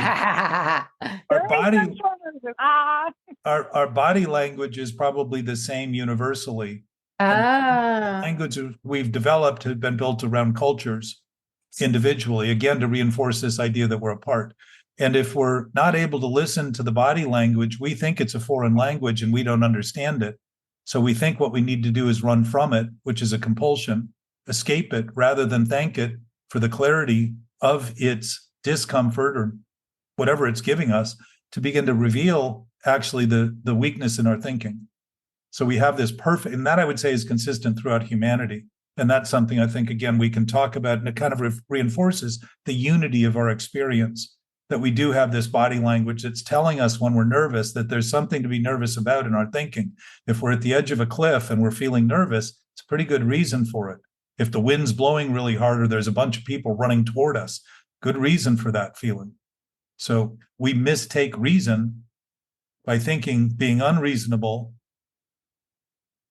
Our body language is probably the same universally. Language we've developed have been built around cultures individually, again, to reinforce this idea that we're apart. And if we're not able to listen to the body language, we think it's a foreign language and we don't understand it. So we think what we need to do is run from it, which is a compulsion, escape it, rather than thank it for the clarity of its discomfort or whatever it's giving us, to begin to reveal actually the weakness in our thinking. So we have this perfect, and that I would say is consistent throughout humanity. And that's something I think, again, we can talk about, and it kind of reinforces the unity of our experience, that we do have this body language that's telling us when we're nervous that there's something to be nervous about in our thinking. If we're at the edge of a cliff and we're feeling nervous, it's a pretty good reason for it. If the wind's blowing really hard or there's a bunch of people running toward us, good reason for that feeling. So we mistake reason by thinking being unreasonable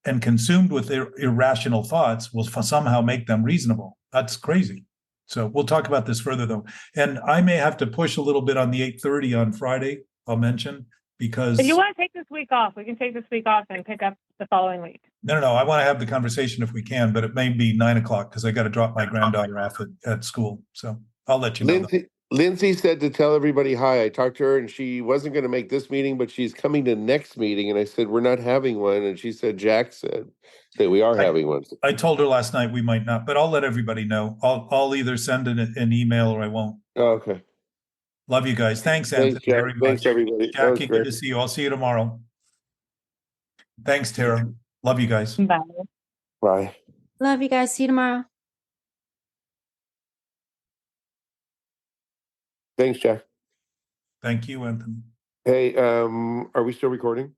and consumed with irrational thoughts will somehow make them reasonable. That's crazy. So we'll talk about this further though. And I may have to push a little bit on the 8:30 on Friday, I'll mention, because If you want to take this week off, we can take this week off and pick up the following week. no, I want to have the conversation if we can, but it may be 9:00 because I got to drop my granddaughter off at school. So I'll let you know. Lindsay said to tell everybody hi. I talked to her and she wasn't going to make this meeting, but she's coming to next meeting. And I said, we're not having one. And she said, Jack said that we are having one. I told her last night we might not, but I'll let everybody know. I'll either send an email or I won't. Oh, okay. Love you guys. Thanks, Anthony, Thanks, Jack. very much. Thanks, everybody. Jackie, good to see you. I'll see you tomorrow. Thanks, Tara. Love you guys. Bye. Bye. Love you guys. See you tomorrow. Thanks, Jack. Thank you, Anthony. Hey, are we still recording?